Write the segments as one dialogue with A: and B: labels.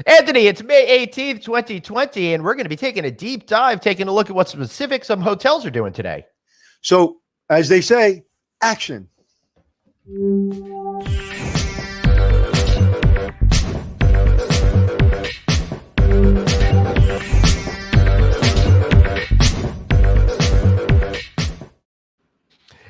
A: Anthony, it's May 18th, 2020, and we're going to be taking a deep dive, taking a look at what specific some hotels are doing today.
B: So, as they say, action.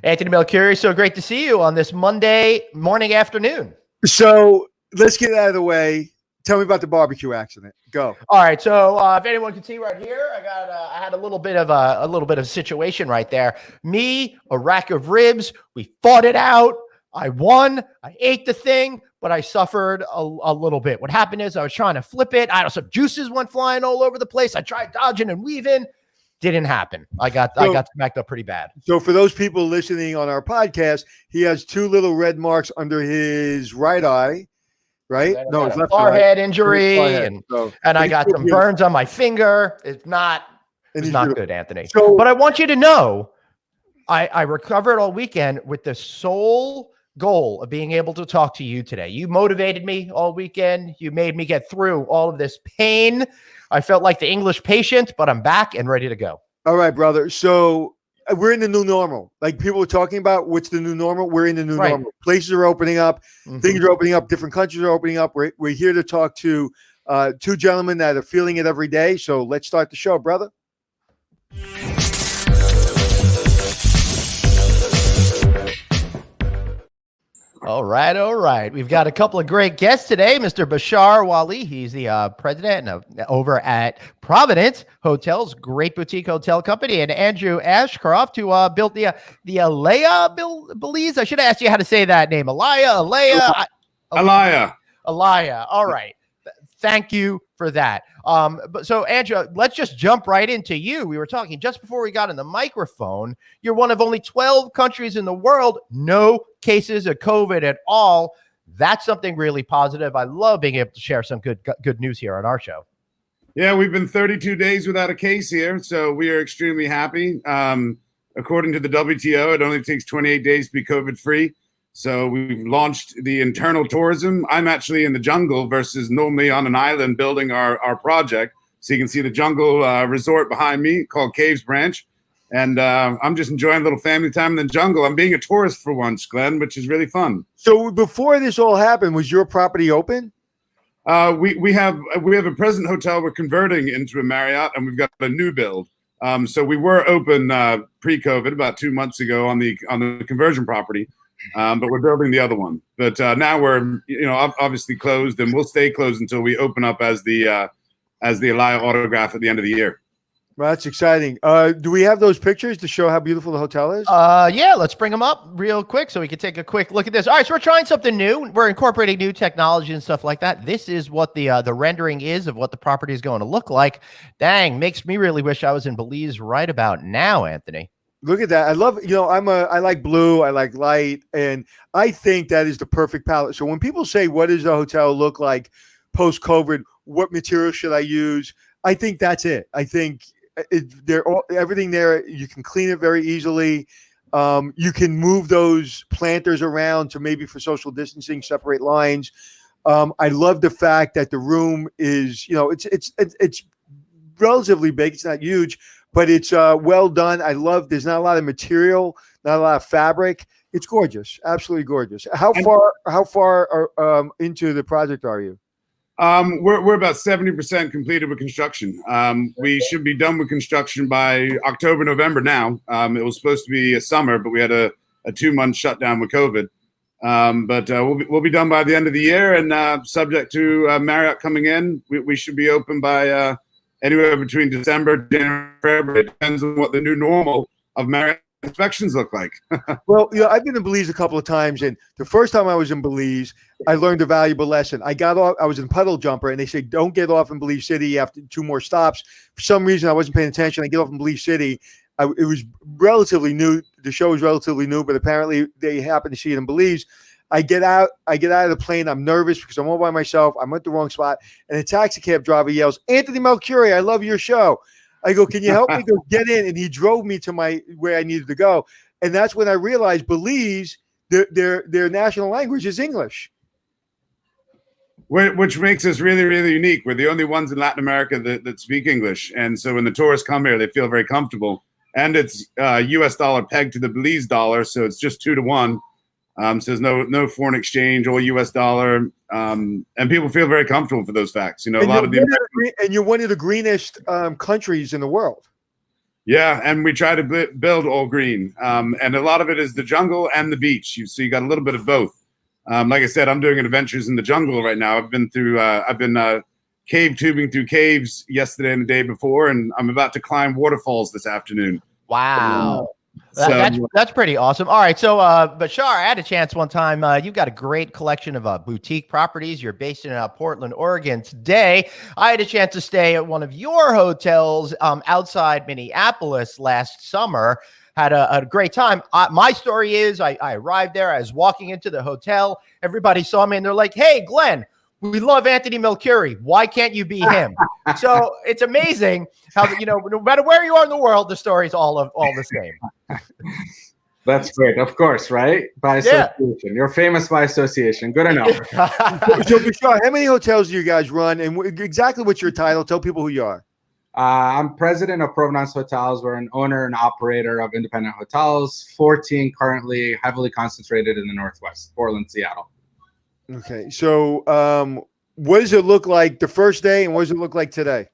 A: Anthony Melchiori, so great to see you on this Monday morning afternoon.
B: So let's get it out of the way. Tell me about the barbecue accident. Go.
A: All right. So if anyone can see right here, I had a little bit of a situation right there. Me, a rack of ribs. We fought it out. I won. I ate the thing, but I suffered a little bit. What happened is I was trying to flip it. Some juices went flying all over the place. I tried dodging and weaving. Didn't happen. I got smacked up pretty bad.
B: So for those people listening on our podcast, he has two little red marks under his right eye, right?
A: No, it's left forehead injury, and I got some burns on my finger. It's not good, Anthony. But I want you to know, I recovered all weekend with the sole goal of being able to talk to you today. You motivated me all weekend. You made me get through all of this pain. I felt like the English patient, but I'm back and ready to go.
B: All right, brother. So we're in the new normal. Like people are talking about what's the new normal. We're in the new normal. Places are opening up. Things are opening up. Different countries are opening up. We're here to talk to two gentlemen that are feeling it every day. So let's start the show, brother.
A: All right. We've got a couple of great guests today. Mr. Bashar Wali, he's the president over at Provenance Hotels, great boutique hotel company, and Andrew Ashcroft, who built the Alaia, Belize. I should have asked you how to say that name. Alaia. All right. Thank you for that. But so Andrew, let's just jump right into you. We were talking just before we got on the microphone. You're one of only 12 countries in the world, no cases of COVID at all. That's something really positive. I love being able to share some good news here on our show.
C: Yeah, we've been 32 days without a case here, so we are extremely happy. According to the WTO, it only takes 28 days to be COVID-free. So we've launched the internal tourism. I'm actually in the jungle versus normally on an island building our project. So you can see the jungle resort behind me called Caves Branch. And I'm just enjoying a little family time in the jungle. I'm being a tourist for once, Glenn, which is really fun.
B: So before this all happened, was your property open?
C: We have a present hotel we're converting into a Marriott, and we've got a new build. So we were open pre-COVID about 2 months ago on the conversion property. But we're building the other one. But now we're, obviously closed, and we'll stay closed until we open up as the Alaia Autograph at the end of the year.
B: Well, that's exciting. Do we have those pictures to show how beautiful the hotel is?
A: Yeah, let's bring them up real quick so we can take a quick look at this. All right, so we're trying something new. We're incorporating new technology and stuff like that. This is what the rendering is of what the property is going to look like. Dang, makes me really wish I was in Belize right about now, Anthony.
B: Look at that. I love, I like blue, I like light, and I think that is the perfect palette. So when people say, what does the hotel look like post-COVID? What material should I use? I think that's it. I think everything there, you can clean it very easily. You can move those planters around to maybe for social distancing, separate lines. I love the fact that the room is, it's relatively big. It's not huge, but it's well done. There's not a lot of material, not a lot of fabric. It's gorgeous, absolutely gorgeous. How far into the project are you?
C: We're about 70% completed with construction. We should be done with construction by October, November now. It was supposed to be a summer, but we had a 2-month shutdown with COVID. But we'll be done by the end of the year, and subject to Marriott coming in, we should be open by anywhere between December, January, February. It depends on what the new normal of Marriott inspections look like.
B: Well, I've been in Belize a couple of times, and the first time I was in Belize, I learned a valuable lesson. I got off. I was in Puddle Jumper, and they say don't get off in Belize City after 2 more stops. For some reason, I wasn't paying attention. I get off in Belize City. It was relatively new. The show was relatively new, but apparently they happened to see it in Belize. I get out of the plane. I'm nervous because I'm all by myself. I'm at the wrong spot, and a taxi cab driver yells, "Anthony Melchiori, I love your show." I go, "Can you help me go get in?" And he drove me to where I needed to go. And that's when I realized Belize, their national language is English.
C: which makes us really, really unique. We're the only ones in Latin America that speak English. And so when the tourists come here, they feel very comfortable. And it's US dollar pegged to the Belize dollar, so it's just 2 to 1. So there's no foreign exchange, all US dollar. And people feel very comfortable for those facts. You know,
B: and you're one of the greenest countries in the world.
C: Yeah, and we try to build all green. And a lot of it is the jungle and the beach. So you got a little bit of both. Like I said, I'm doing adventures in the jungle right now. I've been cave tubing through caves yesterday and the day before, and I'm about to climb waterfalls this afternoon.
A: Wow. That's pretty awesome. All right. So, Bashar, I had a chance one time. You've got a great collection of boutique properties. You're based in Portland, Oregon. Today, I had a chance to stay at one of your hotels outside Minneapolis last summer. Had a great time. My story is I arrived there. I was walking into the hotel. Everybody saw me and they're like, "Hey, Glenn, we love Anthony Melchiorri. Why can't you be him?" So it's amazing how, you know, no matter where you are in the world, the story's all the same.
D: That's great. Of course, right? By association. Yeah. You're famous by association. Good enough.
B: So, Bashar, how many hotels do you guys run, and exactly what's your title? Tell people who you are.
D: I'm president of Provenance Hotels. We're an owner and operator of independent hotels, 14 currently, heavily concentrated in the Northwest, Portland, Seattle.
B: Okay. So what does it look like the first day, and what does it look like today?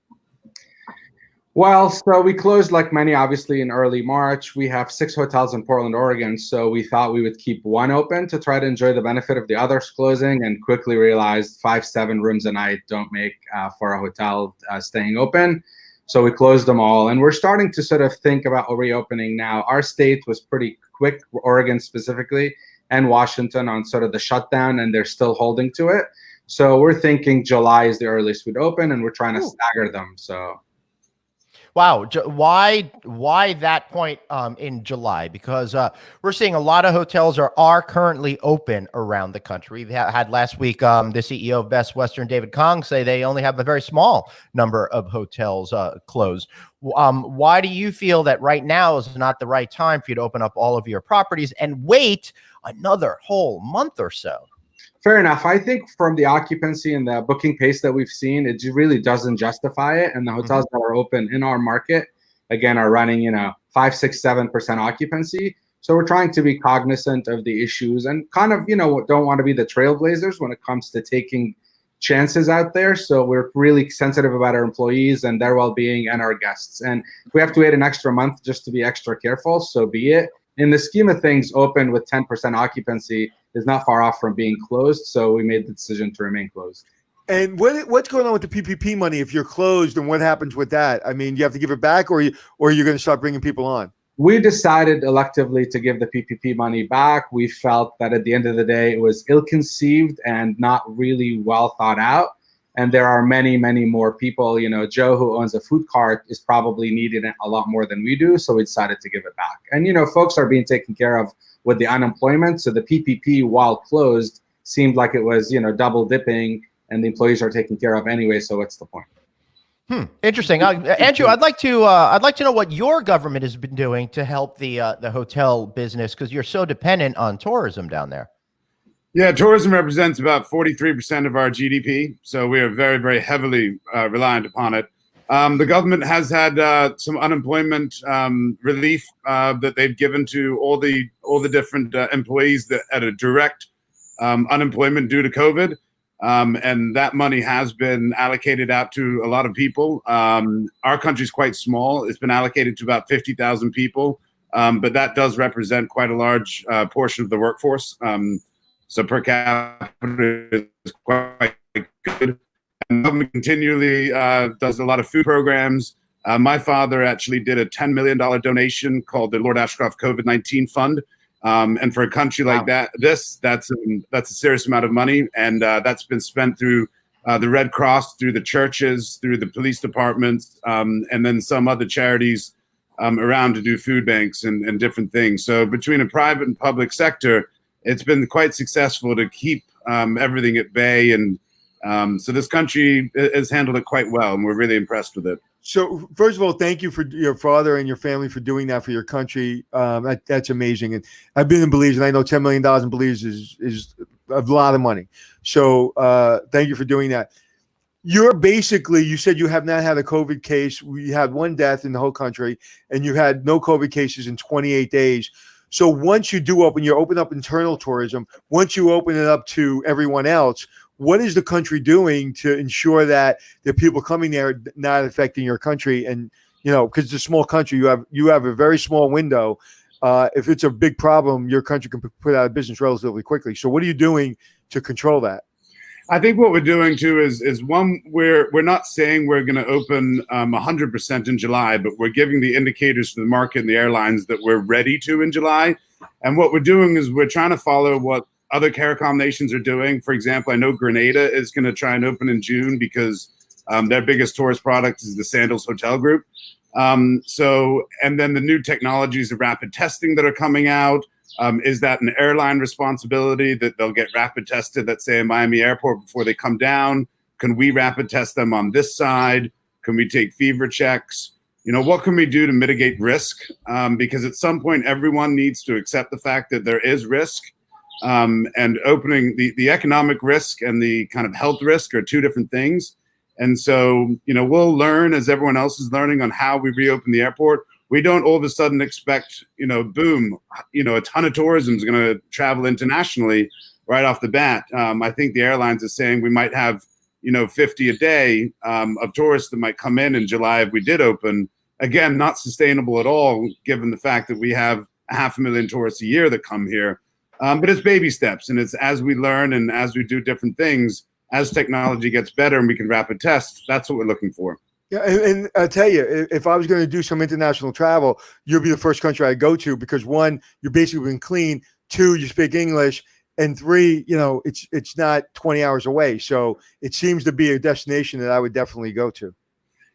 D: Well, so we closed like many, obviously, in early March. We have 6 hotels in Portland, Oregon. So we thought we would keep one open to try to enjoy the benefit of the others closing, and quickly realized 5-7 rooms a night don't make for a hotel staying open. So we closed them all, and we're starting to sort of think about reopening now. Our state was pretty quick, Oregon specifically, and Washington, on sort of the shutdown, and they're still holding to it. So we're thinking July is the earliest we'd open, and we're trying to stagger them. So,
A: wow, why that point in July? Because we're seeing a lot of hotels are currently open around the country. We had last week the CEO of Best Western, David Kong, say they only have a very small number of hotels closed. Why do you feel that right now is not the right time for you to open up all of your properties and wait another whole month or so?
D: Fair enough. I think from the occupancy and the booking pace that we've seen, it really doesn't justify it. And the hotels that are open in our market, again, are running, 5, 6, 7% occupancy. So we're trying to be cognizant of the issues and kind of, don't want to be the trailblazers when it comes to taking chances out there. So we're really sensitive about our employees and their well-being and our guests. And if we have to wait an extra month just to be extra careful, so be it. In the scheme of things, open with 10% occupancy is not far off from being closed. So we made the decision to remain closed.
B: And what's going on with the PPP money if you're closed, and what happens with that? I mean, you have to give it back, or you're going to start bringing people on?
D: We decided electively to give the PPP money back. We felt that at the end of the day, it was ill-conceived and not really well thought out. And there are many, many more people. Joe, who owns a food cart, is probably needing it a lot more than we do. So we decided to give it back. And, folks are being taken care of with the unemployment. So the PPP, while closed, seemed like it was, double dipping, and the employees are taken care of anyway. So what's the point?
A: Interesting. Andrew, I'd like to know what your government has been doing to help the hotel business, because you're so dependent on tourism down there.
C: Yeah, tourism represents about 43% of our GDP, so we are very, very heavily reliant upon it. The government has had some unemployment relief that they've given to all the different employees that at a direct unemployment due to COVID, and that money has been allocated out to a lot of people. Our country's quite small; it's been allocated to about 50,000 people, but that does represent quite a large portion of the workforce. So per capita is quite good. And the government continually does a lot of food programs. My father actually did a $10 million donation called the Lord Ashcroft COVID-19 Fund. And for a country like that's a serious amount of money. And that's been spent through the Red Cross, through the churches, through the police departments, and then some other charities around to do food banks and different things. So between a private and public sector, it's been quite successful to keep everything at bay. And so this country has handled it quite well, and we're really impressed with it.
B: So first of all, thank you for your father and your family for doing that for your country. That's amazing. And I've been in Belize, and I know $10 million in Belize is a lot of money. So thank you for doing that. You're basically, you said you have not had a COVID case. We had one death in the whole country, and you had no COVID cases in 28 days. So once you do open, you open up internal tourism. Once you open it up to everyone else, what is the country doing to ensure that the people coming there are not affecting your country? And, you know, because it's a small country, you have a very small window. If it's a big problem, your country can put out of business relatively quickly. So what are you doing to control that?
C: I think what we're doing too is one, we're not saying we're going to open 100% in July, but we're giving the indicators to the market and the airlines that we're ready to in July. And what we're doing is we're trying to follow what other CARICOM nations are doing. For example, I know Grenada is going to try and open in June because their biggest tourist product is the Sandals Hotel Group. And then the new technologies of rapid testing that are coming out. Is that an airline responsibility that they'll get rapid tested, let's say in Miami Airport before they come down? Can we rapid test them on this side? Can we take fever checks? You know, what can we do to mitigate risk? Because at some point, everyone needs to accept the fact that there is risk. And opening the economic risk and the kind of health risk are two different things. And so, you know, we'll learn as everyone else is learning on how we reopen the airport. We don't all of a sudden expect, you know, boom, you know, a ton of tourism is going to travel internationally right off the bat. I think the airlines are saying we might have, you know, 50 a day of tourists that might come in July if we did open. Again, not sustainable at all, given the fact that we have 500,000 tourists a year that come here. But it's baby steps, and it's as we learn and as we do different things, as technology gets better and we can rapid test, that's what we're looking for.
B: Yeah, and I'll tell you, if I was going to do some international travel, you'll be the first country I'd go to because one, you're basically been clean. Two, you speak English. And three, you know, it's not 20 hours away. So it seems to be a destination that I would definitely go to.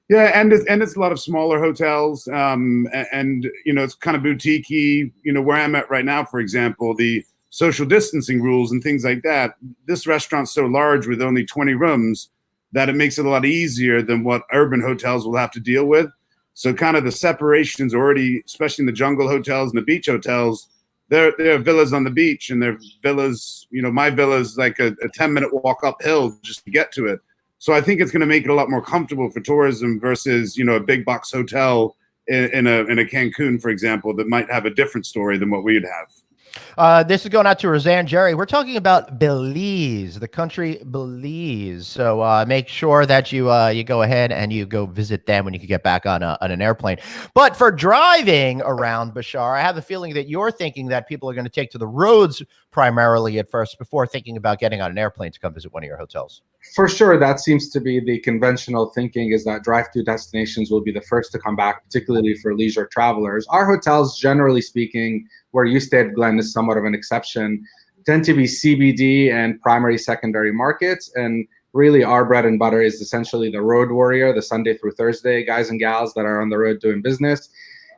C: Yeah, and it's a lot of smaller hotels, and you know, it's kind of boutique-y. You know, where I'm at right now, for example, the social distancing rules and things like that. This restaurant's so large with only 20 rooms that it makes it a lot easier than what urban hotels will have to deal with. So kind of the separations already, especially in the jungle hotels and the beach hotels, there are villas on the beach, and they're villas, you know, my villa is like a 10-minute walk uphill just to get to it. So I think it's going to make it a lot more comfortable for tourism versus, you know, a big box hotel in a Cancun, for example, that might have a different story than what we'd have.
A: This is going out to Roseanne Jerry. We're talking about Belize, the country Belize. So make sure that you go ahead and you go visit them when you can get back on an airplane. But for driving around, Bashar, I have the feeling that you're thinking that people are going to take to the roads primarily at first before thinking about getting on an airplane to come visit one of your hotels.
D: For sure, that seems to be the conventional thinking, is that drive-through destinations will be the first to come back, particularly for leisure travelers. Our hotels, generally speaking, where you stayed, Glenn, is somewhat of an exception, tend to be CBD and primary, secondary markets. And really our bread and butter is essentially the road warrior, the Sunday through Thursday guys and gals that are on the road doing business.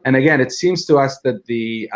D: And again, it seems to us that the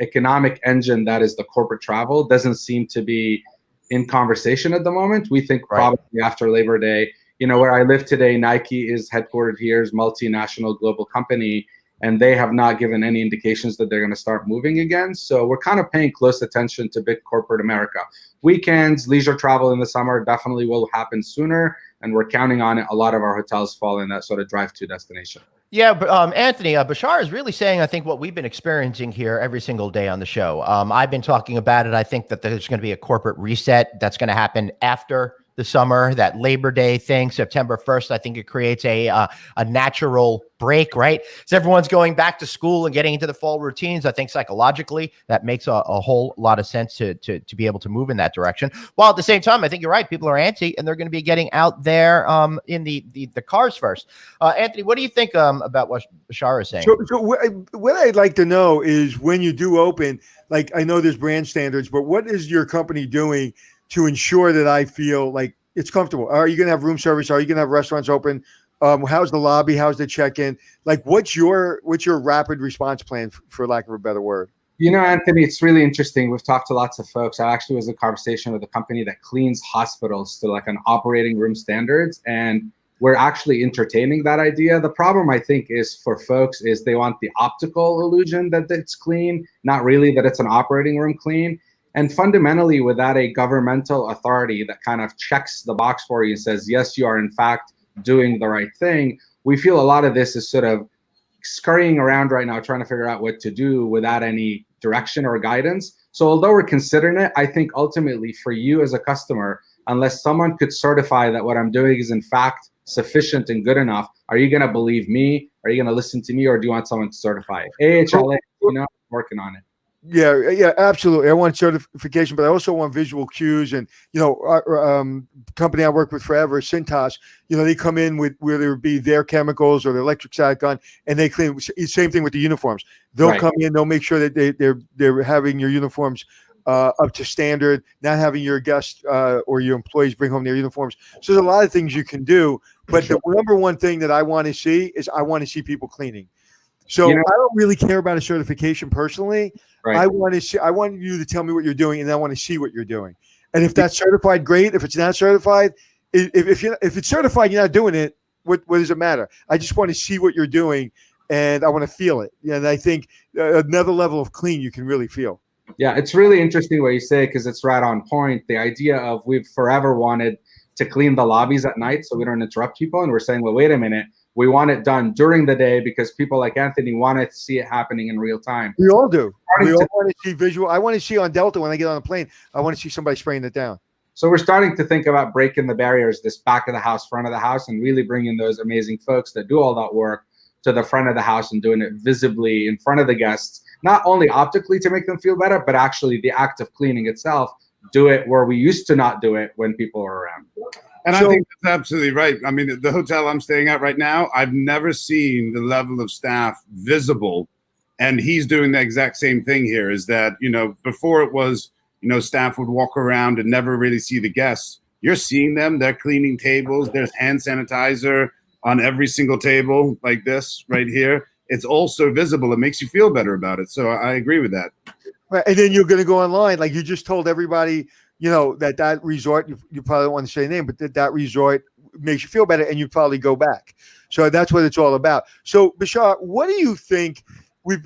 D: economic engine that is the corporate travel doesn't seem to be in conversation at the moment. We think probably after Labor Day, you know, where I live today, Nike is headquartered here, is multinational global company, and they have not given any indications that they're going to start moving again. So we're kind of paying close attention to big corporate America. Weekends, leisure travel in the summer definitely will happen sooner, and we're counting on it. A lot of our hotels fall in that sort of drive-to destination.
A: Yeah, but Anthony, Bashar is really saying, I think, what we've been experiencing here every single day on the show. I've been talking about it. I think that there's going to be a corporate reset that's going to happen after the summer, that Labor Day thing, September 1st. I think it creates a natural break, right? So everyone's going back to school and getting into the fall routines. I think psychologically that makes a whole lot of sense to be able to move in that direction. While at the same time, I think you're right. People are antsy and they're going to be getting out there in the cars first. Anthony, what do you think about what Bashar is saying?
B: So what I'd like to know is, when you do open, like, I know there's brand standards, but what is your company doing to ensure that I feel like it's comfortable? Are you going to have room service? Are you going to have restaurants open? How's the lobby? How's the check-in? Like, what's your rapid response plan, for lack of a better word?
D: You know, Anthony, it's really interesting. We've talked to lots of folks. I actually was in a conversation with a company that cleans hospitals to like an operating room standards, and we're actually entertaining that idea. The problem, I think, is for folks is they want the optical illusion that it's clean, not really that it's an operating room clean. And fundamentally, without a governmental authority that kind of checks the box for you and says, yes, you are in fact doing the right thing, we feel a lot of this is sort of scurrying around right now, trying to figure out what to do without any direction or guidance. So although we're considering it, I think ultimately for you as a customer, unless someone could certify that what I'm doing is in fact sufficient and good enough, are you going to believe me? Are you going to listen to me? Or do you want someone to certify it? AHLA, working on it.
B: Yeah, absolutely. I want certification, but I also want visual cues. And, our company I work with forever, Cintas, they come in with whether it be their chemicals or the electric side gun, and they clean. Same thing with the uniforms. They'll come in, they'll make sure that they're having your uniforms up to standard, not having your guests or your employees bring home their uniforms. So there's a lot of things you can do. But the number one thing that I want to see is I want to see people cleaning. So I don't really care about a certification personally. Right. I want you to tell me what you're doing, and I want to see what you're doing. And if that's certified, great. If it's not certified, if it's certified, you're not doing it. What does it matter? I just want to see what you're doing, and I want to feel it. And I think another level of clean you can really feel.
D: Yeah, it's really interesting what you say, because it's right on point. The idea of we've forever wanted to clean the lobbies at night so we don't interrupt people, and we're saying, well, wait a minute. We want it done during the day because people like Anthony want to see it happening in real time.
B: We all do. We all want to see visual. I want to see on Delta when I get on a plane, I want to see somebody spraying it down.
D: So we're starting to think about breaking the barriers, this back of the house, front of the house, and really bringing those amazing folks that do all that work to the front of the house and doing it visibly in front of the guests, not only optically to make them feel better, but actually the act of cleaning itself, do it where we used to not do it when people are around.
C: And I think that's absolutely right. I mean, the hotel I'm staying at right now, I've never seen the level of staff visible. And he's doing the exact same thing here, is that, before it was, staff would walk around and never really see the guests. You're seeing them. They're cleaning tables. There's hand sanitizer on every single table like this right here. It's also visible. It makes you feel better about it. So I agree with that.
B: Right. And then you're going to go online. Like you just told everybody, that resort, you probably don't want to say the name, but that resort makes you feel better and you probably go back. So that's what it's all about. So Bashar, what do you think? We're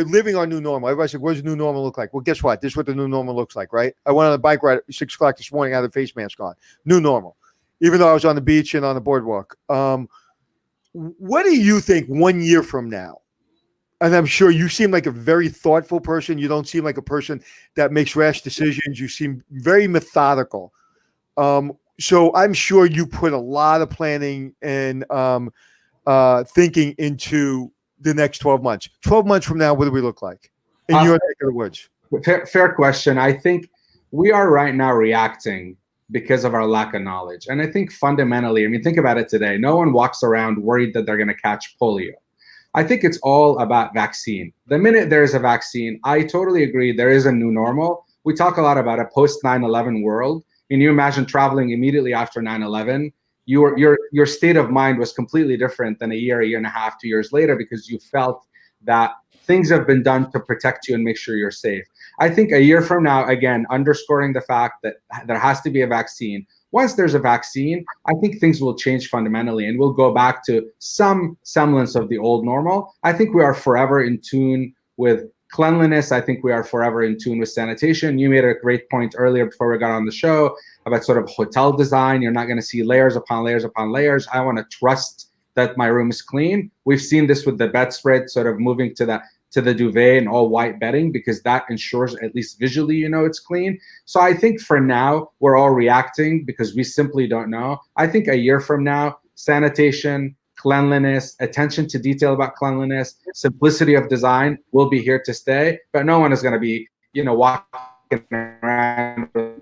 B: living our new normal. Everybody's like, what does the new normal look like? Well, guess what? This is what the new normal looks like, right? I went on a bike ride at 6 o'clock this morning, I had a face mask on. New normal. Even though I was on the beach and on the boardwalk. What do you think 1 year from now? And I'm sure you seem like a very thoughtful person. You don't seem like a person that makes rash decisions. You seem very methodical. So I'm sure you put a lot of planning and thinking into the next 12 months. 12 months from now, what do we look like in your neck of the woods?
D: Fair question. I think we are right now reacting because of our lack of knowledge. And I think fundamentally, think about it today. No one walks around worried that they're going to catch polio. I think it's all about vaccine. The minute there's a vaccine, I totally agree there is a new normal. We talk a lot about a post 9/11 world. Can you imagine traveling immediately after 9/11? Your state of mind was completely different than a year and a half, 2 years later, because you felt that things have been done to protect you and make sure you're safe. I think a year from now, again, underscoring the fact that there has to be a vaccine. Once there's a vaccine, I think things will change fundamentally and we'll go back to some semblance of the old normal. I think we are forever in tune with cleanliness. I think we are forever in tune with sanitation. You made a great point earlier before we got on the show about sort of hotel design. You're not going to see layers upon layers upon layers. I want to trust that my room is clean. We've seen this with the bedspread sort of moving to the duvet and all white bedding, because that ensures at least visually, it's clean. So I think for now, we're all reacting because we simply don't know. I think a year from now, sanitation, cleanliness, attention to detail about cleanliness, simplicity of design will be here to stay, but no one is going to be, walking around with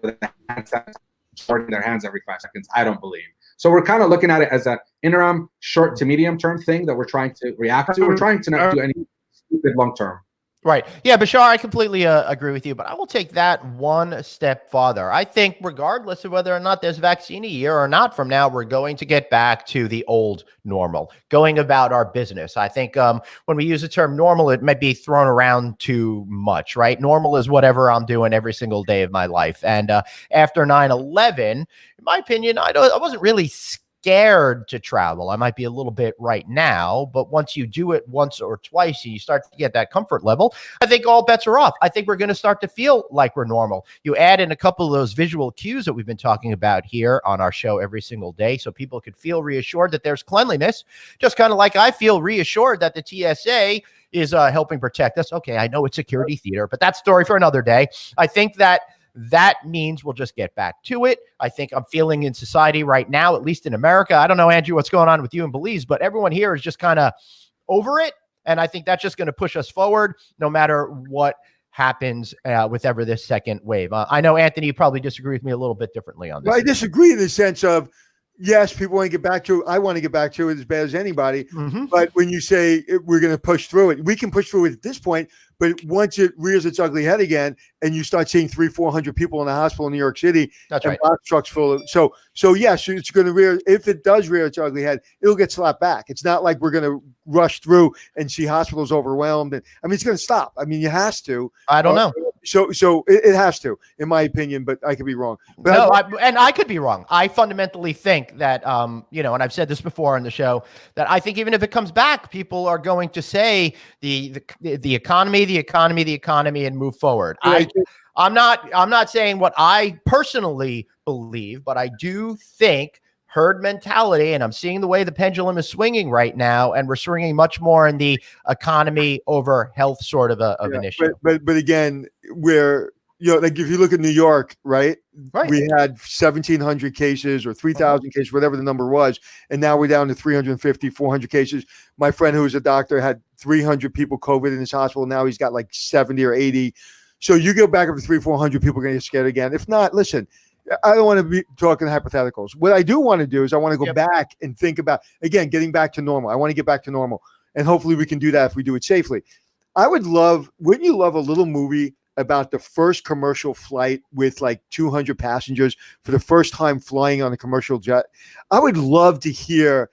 D: sorting their hands every 5 seconds. I don't believe. So we're kind of looking at it as an interim, short to medium term thing that we're trying to react to. We're trying to not do any stupid long term.
A: Right. Yeah, Bashar, I completely agree with you, but I will take that one step farther. I think regardless of whether or not there's a vaccine a year or not from now, we're going to get back to the old normal, going about our business. I think when we use the term normal, it might be thrown around too much, right? Normal is whatever I'm doing every single day of my life. And after 9/11, in my opinion, I wasn't really scared to travel. I might be a little bit right now, but once you do it once or twice and you start to get that comfort level, I think all bets are off. I think we're going to start to feel like we're normal. You add in a couple of those visual cues that we've been talking about here on our show every single day, so people could feel reassured that there's cleanliness, just kind of like I feel reassured that the TSA is helping protect us. Okay, I know it's security theater, but that's story for another day. I think that means we'll just get back to it. I think I'm feeling in society right now, at least in America. I don't know, Andrew, what's going on with you in Belize, but everyone here is just kind of over it. And I think that's just going to push us forward no matter what happens with ever this second wave. I know, Anthony, you probably disagree with me a little bit differently on this.
B: Well, I disagree in the sense of, yes, people want to get back to it. I want to get back to it as bad as anybody. But when you say we're going to push through it, we can push through it at this point. But once it rears its ugly head again, and you start seeing 300-400 people in the hospital in New York City,
A: that's right,
B: box trucks full of, so yes, it's going to rear. If it does rear its ugly head, it'll get slapped back. It's not like we're going to rush through and see hospitals overwhelmed. And I mean, it's going to stop. I mean, it has to.
A: I don't know.
B: So it has to, in my opinion, but I could be wrong. But
A: no, I could be wrong. I fundamentally think that, and I've said this before on the show, that I think even if it comes back, people are going to say the economy, and move forward. I'm not saying what I personally believe, but I do think herd mentality, and I'm seeing the way the pendulum is swinging right now, and we're swinging much more in the economy over health sort of an issue.
B: But again, we're, like if you look at New York, right? We had 1,700 cases or 3,000 cases, whatever the number was, and now we're down to 350, 400 cases. My friend who was a doctor had 300 people COVID in his hospital. Now he's got like 70 or 80. So you go back up to 300-400 people are going to get scared again. If not, listen, I don't want to be talking hypotheticals. What I do want to do is I want to go back and think about, again, getting back to normal. I want to get back to normal. And hopefully we can do that if we do it safely. Wouldn't you love a little movie about the first commercial flight with like 200 passengers for the first time flying on a commercial jet? I would love to hear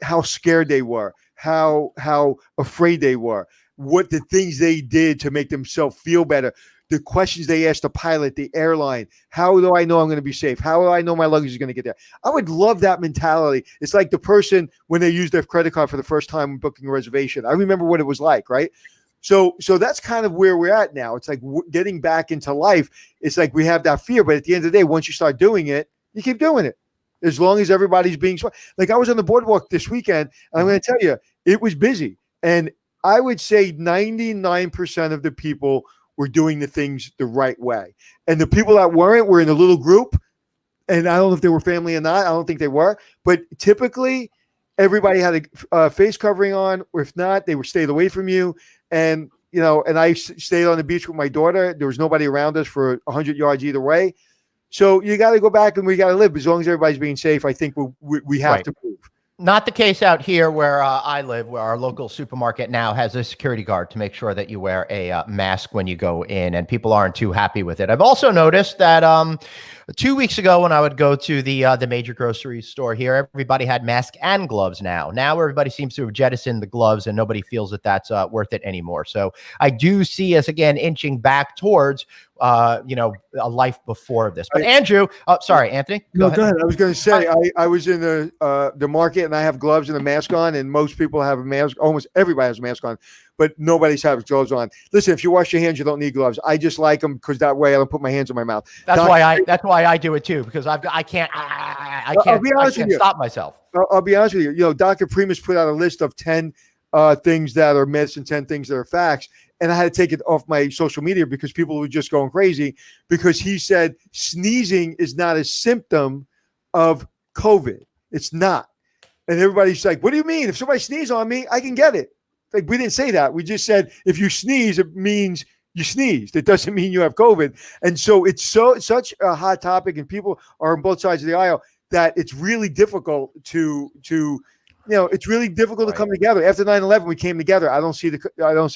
B: how scared they were, how afraid they were, what the things they did to make themselves feel better, the questions they asked the pilot, the airline. How do I know I'm going to be safe? How do I know my luggage is going to get there? I would love that mentality. It's like the person when they use their credit card for the first time when booking a reservation. I remember what it was like, right? So that's kind of where we're at now. It's like getting back into life. It's like we have that fear, but at the end of the day, once you start doing it, you keep doing it. As long as everybody's being smart. Like I was on the boardwalk this weekend, and I'm going to tell you, it was busy. And I would say 99% of the people were doing the things the right way. And the people that weren't were in a little group. And I don't know if they were family or not. I don't think they were. But typically, everybody had a face covering on, or if not, they would stay away from you. And, and I stayed on the beach with my daughter. There was nobody around us for 100 yards either way. So you got to go back and we got to live. As long as everybody's being safe, I think we have to move.
A: Not the case out here where I live, where our local supermarket now has a security guard to make sure that you wear a mask when you go in, and people aren't too happy with it. I've also noticed that 2 weeks ago when I would go to the major grocery store here, everybody had masks and gloves now. Now everybody seems to have jettisoned the gloves, and nobody feels that that's worth it anymore. So I do see us, again, inching back towards a life before this. But Andrew, sorry, Anthony.
B: Go ahead. I was going to say, I was in the market and I have gloves and a mask on, and most people have a mask. Almost everybody has a mask on, but nobody's having gloves on. Listen, if you wash your hands, you don't need gloves. I just like them because that way I don't put my hands in my mouth. That's
A: why I do it too, because I can't stop myself.
B: I'll be honest with you. Dr. Primus put out a list of 10 things that are myths and 10 things that are facts. And I had to take it off my social media because people were just going crazy, because he said sneezing is not a symptom of COVID. It's not. And everybody's like, what do you mean? If somebody sneezes on me, I can get it. Like, we didn't say that. We just said, if you sneeze, it means you sneezed. It doesn't mean you have COVID. And so it's such a hot topic, and people are on both sides of the aisle that it's really difficult to it's really difficult to come together. After 9/11, we came together. I don't see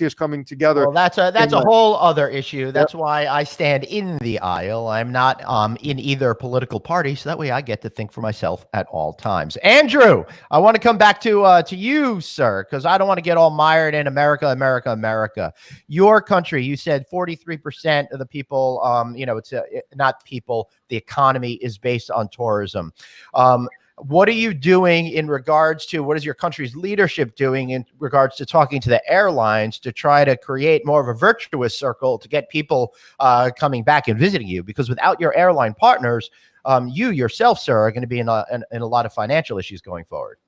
B: us coming together.
A: Well, that's a whole other issue. That's why I stand in the aisle. I'm not in either political party, so that way I get to think for myself at all times. Andrew, I want to come back to you, sir, because I don't want to get all mired in America. Your country, you said 43% of the people, it's not people. The economy is based on tourism. What are you doing in regards to, what is your country's leadership doing in regards to talking to the airlines to try to create more of a virtuous circle to get people coming back and visiting you? Because without your airline partners, you yourself, sir, are going to be in a lot of financial issues going forward.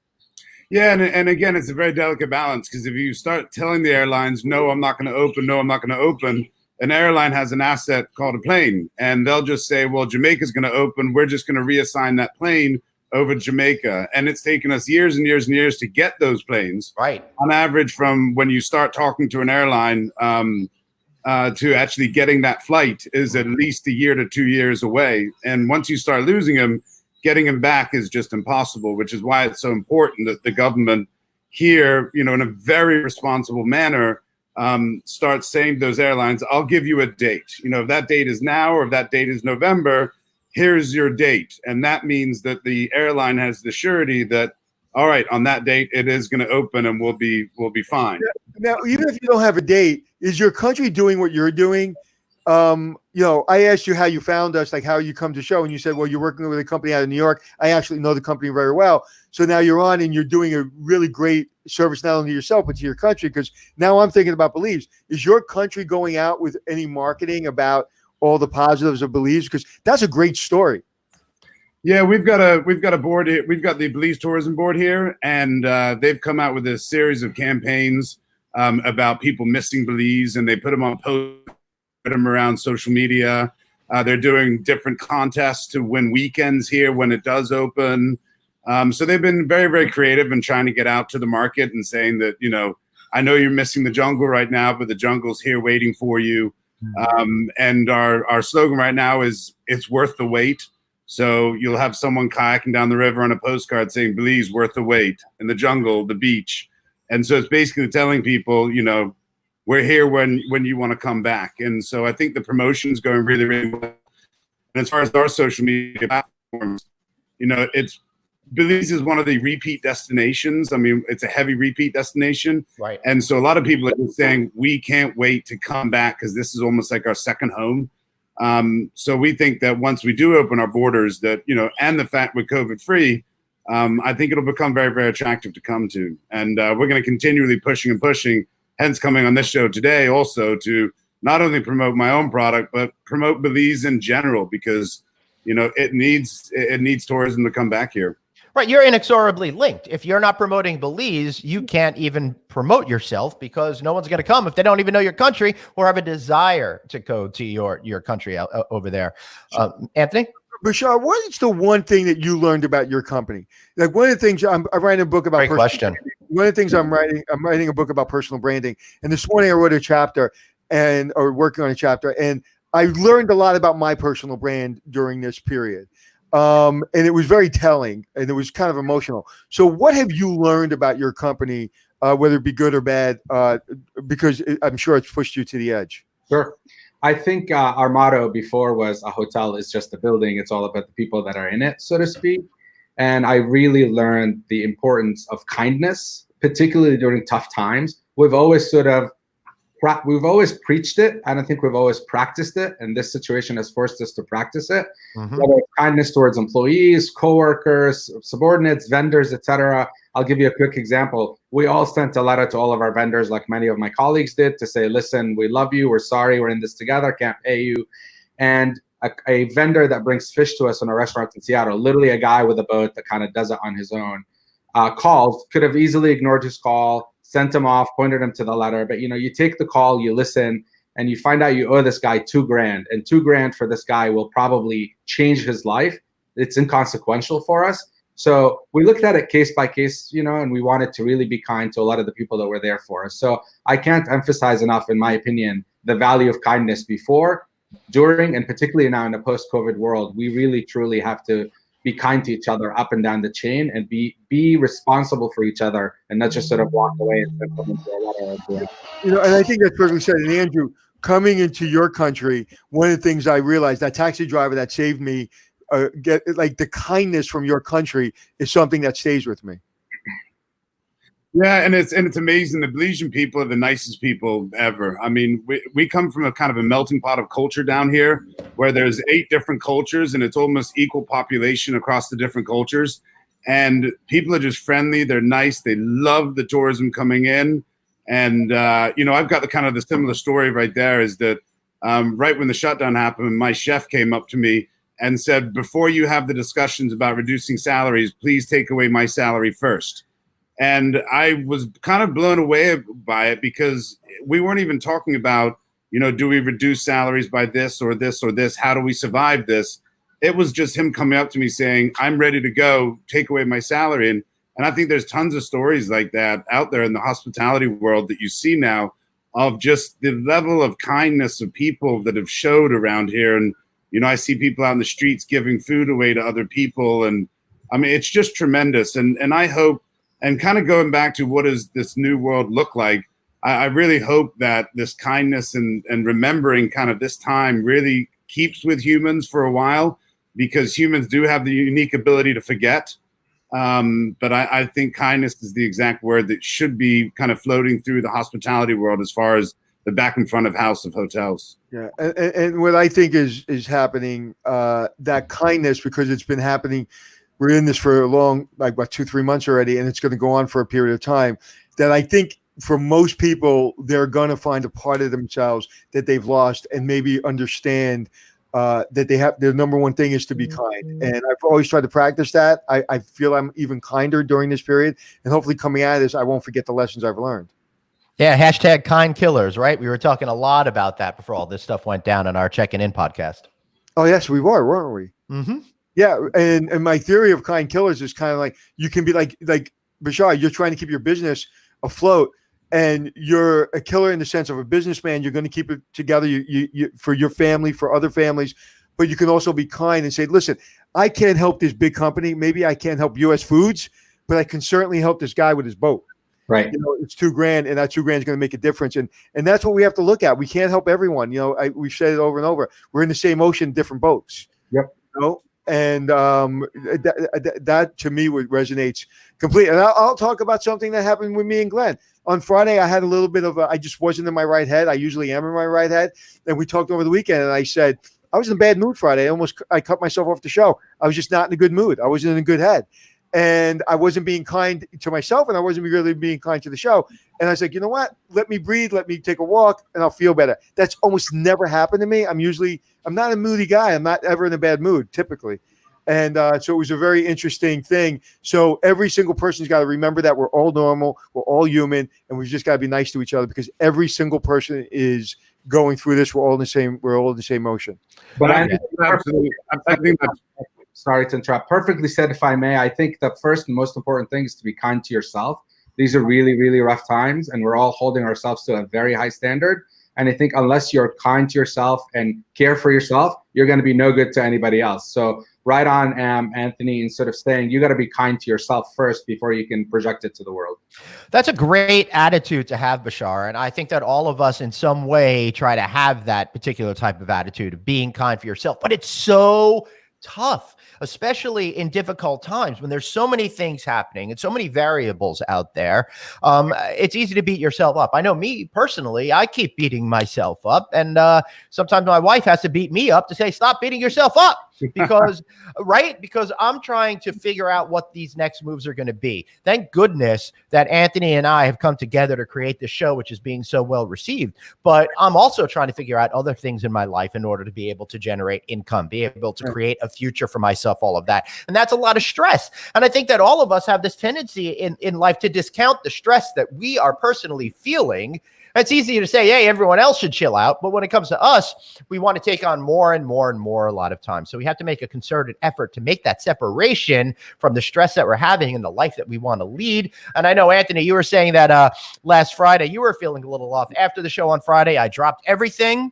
C: Yeah, and again, it's a very delicate balance, because if you start telling the airlines, no, I'm not going to open, no, I'm not going to open, an airline has an asset called a plane, and they'll just say, well, Jamaica's going to open, we're just going to reassign that plane over Jamaica. And it's taken us years and years and years to get those planes.
A: Right.
C: On average, from when you start talking to an airline to actually getting that flight is at least a year to 2 years away. And once you start losing them, getting them back is just impossible, which is why it's so important that the government here, in a very responsible manner, starts saying to those airlines, I'll give you a date. If that date is now or if that date is November, here's your date. And that means that the airline has the surety that, all right, on that date, it is going to open and we'll be fine.
B: Now, even if you don't have a date, is your country doing what you're doing? I asked you how you found us, like how you come to show, and you said, well, you're working with a company out of New York. I actually know the company very well. So now you're on and you're doing a really great service, not only to yourself, but to your country. Because now I'm thinking about Belize. Is your country going out with any marketing about all the positives of Belize? Because that's a great story.
C: Yeah, we've got a board here. We've got the Belize Tourism Board here, and they've come out with a series of campaigns about people missing Belize, and they put them on posts, put them around social media. They're doing different contests to win weekends here when it does open. So they've been very, very creative in trying to get out to the market and saying that, I know you're missing the jungle right now, but the jungle's here waiting for you. And our slogan right now is, it's worth the wait. So you'll have someone kayaking down the river on a postcard saying, Belize, worth the wait, in the jungle, the beach. And so it's basically telling people, we're here when you want to come back. And so I think the promotion's going really, really well. And as far as our social media platforms, Belize is one of the repeat destinations. I mean, it's a heavy repeat destination.
A: Right.
C: And so a lot of people are saying, we can't wait to come back because this is almost like our second home. So we think that once we do open our borders, that, and the fact we're COVID free, I think it'll become very, very attractive to come to. And we're going to continually pushing, hence coming on this show today also to not only promote my own product, but promote Belize in general, because, it needs tourism to come back here.
A: Right. You're inexorably linked. If you're not promoting Belize, you can't even promote yourself, because no one's going to come if they don't even know your country or have a desire to go to your country over there. Anthony?
B: Bashar, what is the one thing that you learned about your company? Like, one of the things I'm writing a book about.
A: Great question.
B: One of the things I'm writing a book about personal branding. And this morning I wrote a chapter or working on a chapter, and I learned a lot about my personal brand during this period. And it was very telling, and it was kind of emotional. So what have you learned about your company, whether it be good or bad, because I'm sure it's pushed you to the edge?
D: Sure. I think our motto before was, a hotel is just a building. It's all about the people that are in it, so to speak. And I really learned the importance of kindness, particularly during tough times. We've always preached it. I don't think we've always practiced it. And this situation has forced us to practice it.
A: Mm-hmm.
D: Whether it's kindness towards employees, coworkers, subordinates, vendors, etc. I'll give you a quick example. We all sent a letter to all of our vendors, like many of my colleagues did, to say, listen, we love you. We're sorry. We're in this together. Can't pay you. And a vendor that brings fish to us in a restaurant in Seattle, literally a guy with a boat that kind of does it on his own, called, could have easily ignored his call, sent him off, pointed him to the letter. But, you take the call, you listen, and you find out you owe this guy $2,000. And $2,000 for this guy will probably change his life. It's inconsequential for us. So we looked at it case by case, and we wanted to really be kind to a lot of the people that were there for us. So I can't emphasize enough, in my opinion, the value of kindness before, during, and particularly now in a post-COVID world. We really, truly have to be kind to each other up and down the chain, and be responsible for each other, and not just sort of walk away and come into a letter.
B: And I think that's perfectly said. And Andrew, coming into your country, one of the things I realized, that taxi driver that saved me, the kindness from your country is something that stays with me.
C: Yeah, and it's amazing. The Belizean people are the nicest people ever. I mean, we come from a kind of a melting pot of culture down here, where there's 8 different cultures, and it's almost equal population across the different cultures. and people are just friendly. They're nice. They love the tourism coming in. And, I've got the similar story right there is that right when the shutdown happened, my chef came up to me and said, before you have the discussions about reducing salaries, please take away my salary first. And I was kind of blown away by it because we weren't even talking about, do we reduce salaries by this or this or this? How do we survive this? It was just him coming up to me saying, I'm ready to go, take away my salary. And I think there's tons of stories like that out there in the hospitality world that you see now of just the level of kindness of people that have showed around here. And, I see people out in the streets giving food away to other people. And I mean, it's just tremendous. And I hope, and kind of going back to what does this new world look like, I really hope that this kindness and remembering kind of this time really keeps with humans for a while, because humans do have the unique ability to forget. But I think kindness is the exact word that should be kind of floating through the hospitality world as far as the back and front of house of hotels.
B: Yeah. And what I think is happening, that kindness, because it's been happening, we're in this for a long, 2-3 months already, and it's going to go on for a period of time, that I think for most people, they're going to find a part of themselves that they've lost and maybe understand that they have, their number one thing is to be kind. And I've always tried to practice that. I feel I'm even kinder during this period, and hopefully coming out of this, I won't forget the lessons I've learned.
A: Yeah. Hashtag kind killers, right? We were talking a lot about that before all this stuff went down on our checking in podcast.
B: Oh yes, we were, weren't we?
A: Mm-hmm.
B: Yeah. And my theory of kind killers is kind of like, you can be like Bashar, you're trying to keep your business afloat, and you're a killer in the sense of a businessman. You're going to keep it together you for your family, for other families, but you can also be kind and say, listen, I can't help this big company. Maybe I can't help US Foods, but I can certainly help this guy with his boat.
D: Right.
B: It's $2,000, and that $2,000 is going to make a difference. And that's what we have to look at. We can't help everyone. We've said it over and over. We're in the same ocean, different boats.
D: Yep.
B: And that to me resonates completely. And I'll talk about something that happened with me and Glenn. On Friday, I had a little bit of I just wasn't in my right head. I usually am in my right head. And we talked over the weekend, and I said, I was in a bad mood Friday. I cut myself off the show. I was just not in a good mood. I wasn't in a good head. And I wasn't being kind to myself, and I wasn't really being kind to the show. And I was like, you know what? Let me breathe. Let me take a walk, and I'll feel better. That's almost never happened to me. I'm not a moody guy. I'm not ever in a bad mood, typically. And so it was a very interesting thing. So every single person's got to remember that we're all normal, we're all human, and we've just got to be nice to each other, because every single person is going through this. We're all in the same motion.
D: But I think that's, sorry to interrupt. Perfectly said, if I may. I think the first and most important thing is to be kind to yourself. These are really, really rough times, and we're all holding ourselves to a very high standard. And I think unless you're kind to yourself and care for yourself, you're going to be no good to anybody else. So right on, Anthony, instead of saying you got to be kind to yourself first before you can project it to the world.
A: That's a great attitude to have, Bashar. And I think that all of us in some way try to have that particular type of attitude of being kind for yourself. But it's so tough, especially in difficult times when there's so many things happening and so many variables out there. It's easy to beat yourself up. I know me personally, I keep beating myself up, and sometimes my wife has to beat me up to say, stop beating yourself up, because because I'm trying to figure out what these next moves are going to be. Thank goodness that Anthony and I have come together to create this show, which is being so well received. But I'm also trying to figure out other things in my life in order to be able to generate income, be able to create a future for myself, all of that. And that's a lot of stress. And I think that all of us have this tendency in life to discount the stress that we are personally feeling. It's easy to say, hey, everyone else should chill out. But when it comes to us, we want to take on more and more and more a lot of times. So we have to make a concerted effort to make that separation from the stress that we're having and the life that we want to lead. And I know, Anthony, you were saying that last Friday, you were feeling a little off. After the show on Friday, I dropped everything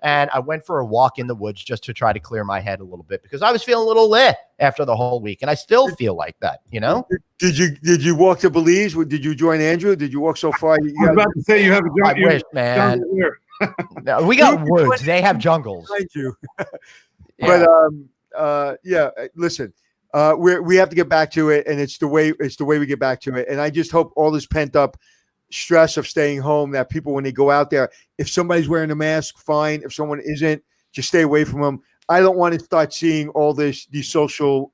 A: and I went for a walk in the woods just to try to clear my head a little bit, because I was feeling a little lit after the whole week. And I still feel like that, Did you walk to Belize? Did you join Andrew? Did you walk so far?
C: I was about to say you have a jungle.
A: I wish, man. No, we got woods. They have jungles.
B: Thank you. Yeah. But listen, we have to get back to it, and it's the way we get back to it. And I just hope all this pent up stress of staying home, that people, when they go out there, if somebody's wearing a mask, fine. If someone isn't, just stay away from them. I don't want to start seeing all these social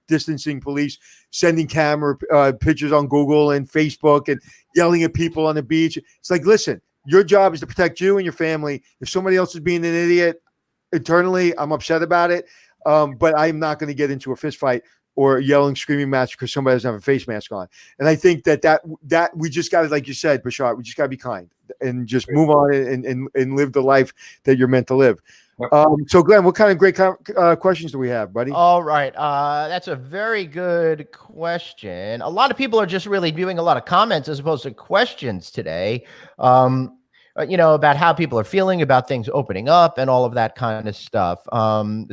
B: distancing police sending camera pictures on Google and Facebook and yelling at people on the beach. It's like, listen, your job is to protect you and your family. If somebody else is being an idiot internally, I'm upset about it. But I'm not going to get into a fist fight or yelling, screaming match because somebody doesn't have a face mask on. And I think that we just got to, like you said, Bashar, we just got to be kind and just move on and live the life that you're meant to live. So Glenn, what kind of great questions do we have, buddy?
A: All right. That's a very good question. A lot of people are just really viewing a lot of comments as opposed to questions today. About how people are feeling about things opening up and all of that kind of stuff.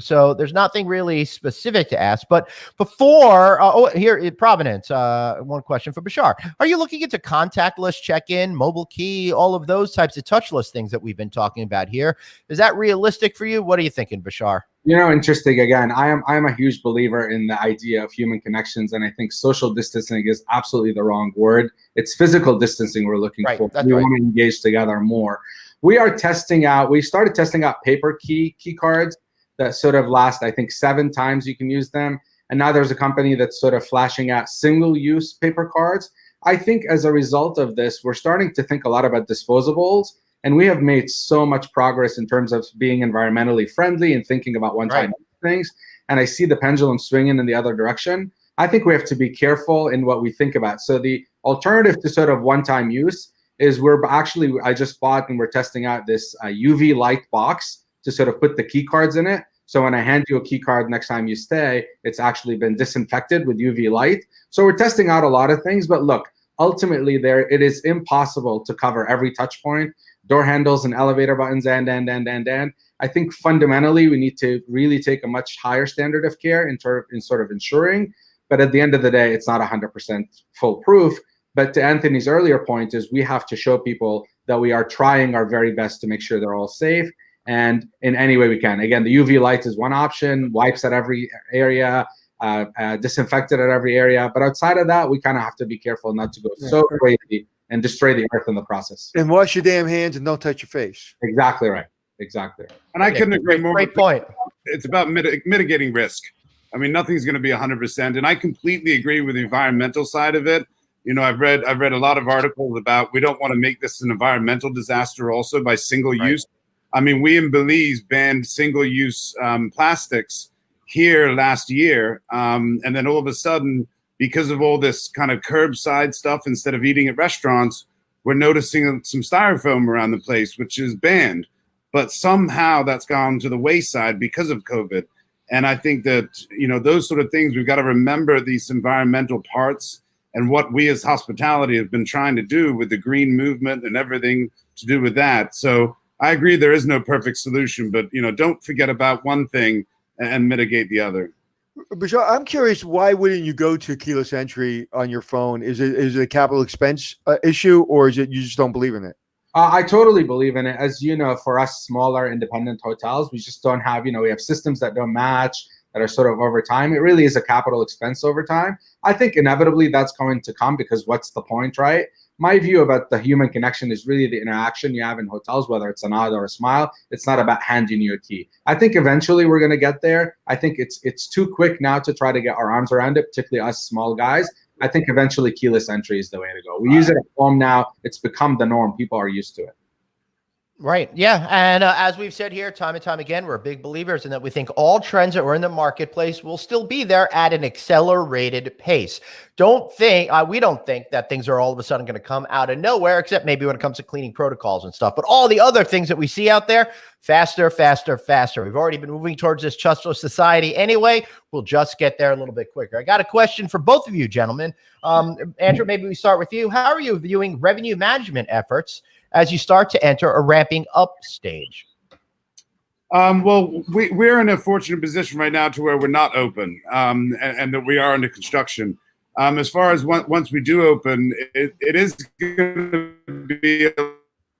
A: So there's nothing really specific to ask. But before, here, Provenance, one question for Bashar. Are you looking into contactless check-in, mobile key, all of those types of touchless things that we've been talking about here? Is that realistic for you? What are you thinking, Bashar?
D: Interesting. Again, I am a huge believer in the idea of human connections, and I think social distancing is absolutely the wrong word. It's physical distancing we're looking for. We want to engage together more. We started testing out paper key cards that sort of last, I think, 7 times you can use them. And now there's a company that's sort of flashing out single-use paper cards. I think as a result of this, we're starting to think a lot about disposables. And we have made so much progress in terms of being environmentally friendly and thinking about one-time things. And I see the pendulum swinging in the other direction. I think we have to be careful in what we think about. So the alternative to sort of one-time use is I just bought and we're testing out this UV light box to sort of put the key cards in it. So when I hand you a key card next time you stay, it's actually been disinfected with UV light. So we're testing out a lot of things. But look, ultimately it is impossible to cover every touch point. Door handles and elevator buttons, and. I think fundamentally we need to really take a much higher standard of care in sort of ensuring. But at the end of the day, it's not 100% foolproof. But to Anthony's earlier point is we have to show people that we are trying our very best to make sure they're all safe and in any way we can. Again, the UV light is one option, wipes at every area, disinfected at every area. But outside of that, we kind of have to be careful not to go so crazy and destroy the earth in the process.
B: And wash your damn hands and don't touch your face.
D: Exactly right. Exactly.
C: And I couldn't agree more.
A: Great point.
C: It's about mitigating risk. I mean, nothing's going to be 100%. And I completely agree with the environmental side of it. I've read a lot of articles about we don't want to make this an environmental disaster also by single use. I mean, we in Belize banned single-use plastics here last year. And then all of a sudden, because of all this kind of curbside stuff, instead of eating at restaurants, we're noticing some styrofoam around the place, which is banned. But somehow that's gone to the wayside because of COVID. And I think that, those sort of things, we've got to remember these environmental parts and what we as hospitality have been trying to do with the green movement and everything to do with that. So I agree there is no perfect solution, but, don't forget about one thing and mitigate the other.
B: Bashar, I'm curious, why wouldn't you go to keyless entry on your phone? Is it a capital expense issue, or is it you just don't believe in it?
D: I totally believe in it. As you know, for us smaller independent hotels, we just don't have, we have systems that don't match, that are sort of over time. It really is a capital expense over time. I think inevitably that's going to come because what's the point, right? My view about the human connection is really the interaction you have in hotels, whether it's a nod or a smile. It's not about handing you a key. I think eventually we're going to get there. I think it's too quick now to try to get our arms around it, particularly us small guys. I think eventually keyless entry is the way to go. We use it at home now. It's become the norm. People are used to it.
A: Right. Yeah. And as we've said here time and time again, we're big believers in that we think all trends that were in the marketplace will still be there at an accelerated pace. We don't think that things are all of a sudden going to come out of nowhere, except maybe when it comes to cleaning protocols and stuff. But all the other things that we see out there, faster, faster, faster. We've already been moving towards this trustless society anyway. We'll just get there a little bit quicker. I got a question for both of you, gentlemen. Andrew, maybe we start with you. How are you viewing revenue management efforts as you start to enter a ramping up stage?
C: Well, we're in a fortunate position right now to where we're not open and that we are under construction. As far as once we do open, it is going to be a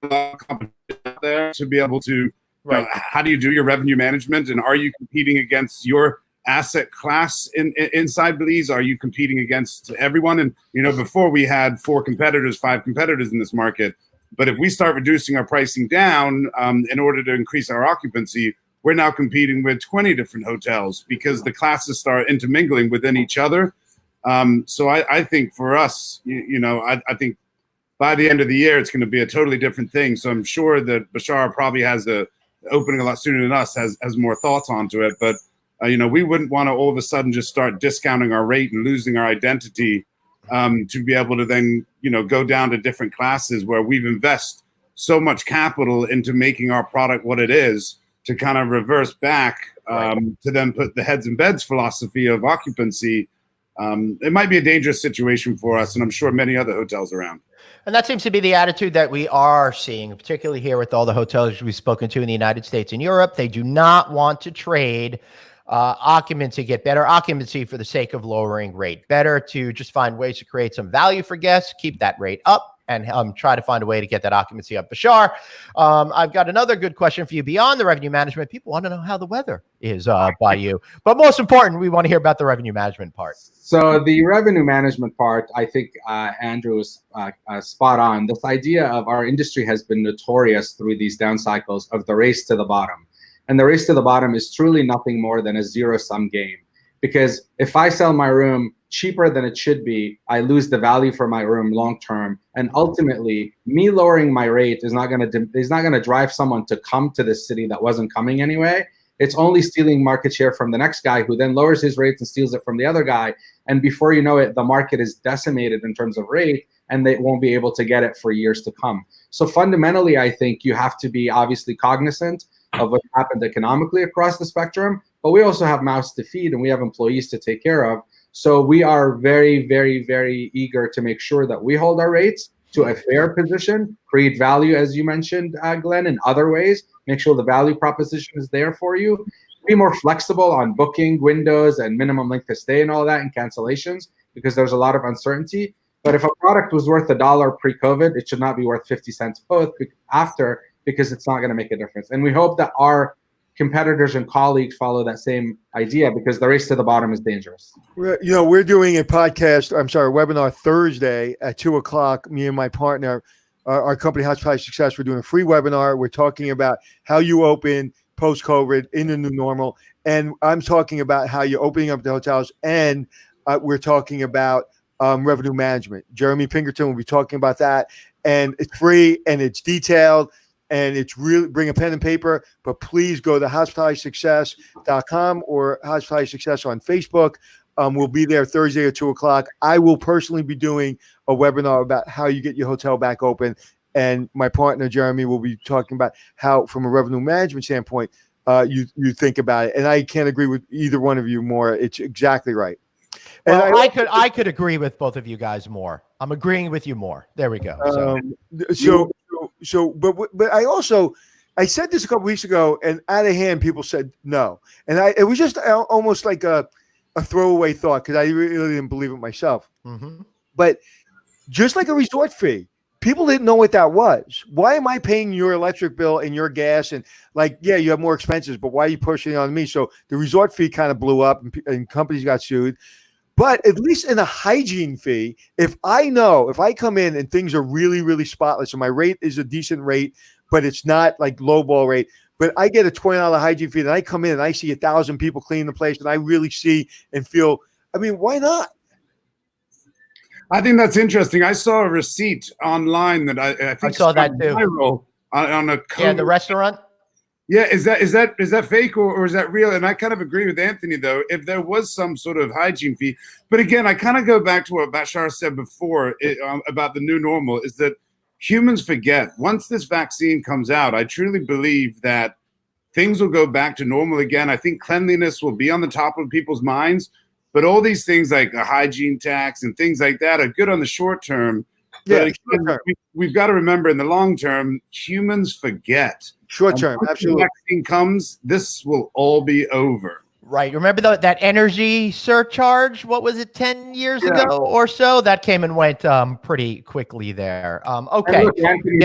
C: lot of competition out there to be able to, how do you do your revenue management? And are you competing against your asset class inside Belize? Are you competing against everyone? And, before we had 5 competitors in this market. But if we start reducing our pricing down in order to increase our occupancy, we're now competing with 20 different hotels because the classes start intermingling within each other. So I think for us, I think by the end of the year, it's going to be a totally different thing. So I'm sure that Bashar probably has the opening a lot sooner than us, has more thoughts onto it. But, we wouldn't want to all of a sudden just start discounting our rate and losing our identity to be able to then, go down to different classes where we've invested so much capital into making our product what it is, to kind of reverse back to then put the heads and beds philosophy of occupancy. It might be a dangerous situation for us, and I'm sure many other hotels around.
A: And that seems to be the attitude that we are seeing, particularly here with all the hotels we've spoken to in the United States and Europe. They do not want to trade occupancy, get better occupancy for the sake of lowering rate. Better to just find ways to create some value for guests, keep that rate up, and try to find a way to get that occupancy up. Bashar, I've got another good question for you. Beyond the revenue management, people want to know how the weather is by you. But most important, we want to hear about the revenue management part.
D: So the revenue management part, I think Andrew is spot on. This idea of our industry has been notorious through these down cycles of the race to the bottom. And the race to the bottom is truly nothing more than a zero-sum game. Because if I sell my room cheaper than it should be, I lose the value for my room long term. And ultimately, me lowering my rate is not going to drive someone to come to this city that wasn't coming anyway. It's only stealing market share from the next guy, who then lowers his rates and steals it from the other guy. And before you know it, the market is decimated in terms of rate, and they won't be able to get it for years to come. So fundamentally, I think you have to be obviously cognizant of what happened economically across the spectrum, but we also have mouths to feed and we have employees to take care of. So we are very, very, very eager to make sure that we hold our rates to a fair position, create value, as you mentioned, Glenn, in other ways, make sure the value proposition is there for you, be more flexible on booking windows and minimum length of stay and all that, and cancellations, because there's a lot of uncertainty. But if a product was worth $1 pre-COVID, it should not be worth 50 cents after, because it's not going to make a difference. And we hope that our competitors and colleagues follow that same idea, because the race to the bottom is dangerous.
B: We're doing a webinar Thursday at 2:00. Me and my partner, our company Hospitality Success, we're doing a free webinar. We're talking about how you open post-COVID in the new normal. And I'm talking about how you're opening up the hotels, and we're talking about revenue management. Jeremy Pinkerton will be talking about that. And it's free and it's detailed. And it's really, bring a pen and paper, but please go to hospitalitysuccess.com or Hospitality Success on Facebook. We'll be there Thursday at 2:00. I will personally be doing a webinar about how you get your hotel back open. And my partner, Jeremy, will be talking about how, from a revenue management standpoint, you think about it. And I can't agree with either one of you more. It's exactly right. And
A: well, I could agree with both of you guys more. I'm agreeing with you more. There we go.
B: But I said this a couple weeks ago, and out of hand, people said no. And it was just almost like a throwaway thought, because I really didn't believe it myself.
A: Mm-hmm.
B: But just like a resort fee, people didn't know what that was. Why am I paying your electric bill and your gas? And you have more expenses, but why are you pushing it on me? So the resort fee kind of blew up, and companies got sued. But at least in a hygiene fee, if I come in and things are really, really spotless, and my rate is a decent rate, but it's not like lowball rate, but I get a $20 hygiene fee, and I come in and I see 1,000 people cleaning the place, and I really see and feel, why not?
C: I think that's interesting. I saw a receipt online that I think
A: I saw that too.
C: Viral on a
A: the restaurant.
C: Yeah, is that fake or is that real? And I kind of agree with Anthony, though, if there was some sort of hygiene fee. But again, I kind of go back to what Bashar said before about the new normal, is that humans forget. Once this vaccine comes out, I truly believe that things will go back to normal again. I think cleanliness will be on the top of people's minds. But all these things like a hygiene tax and things like that are good on the short term.
B: Yeah,
C: but we've got to remember, in the long term, humans forget.
B: Short term, absolutely.
C: When the vaccine comes, this will all be over.
A: Right. Remember that energy surcharge? What was it, 10 years ago or so? That came and went pretty quickly there. Okay.
D: Look, Anthony,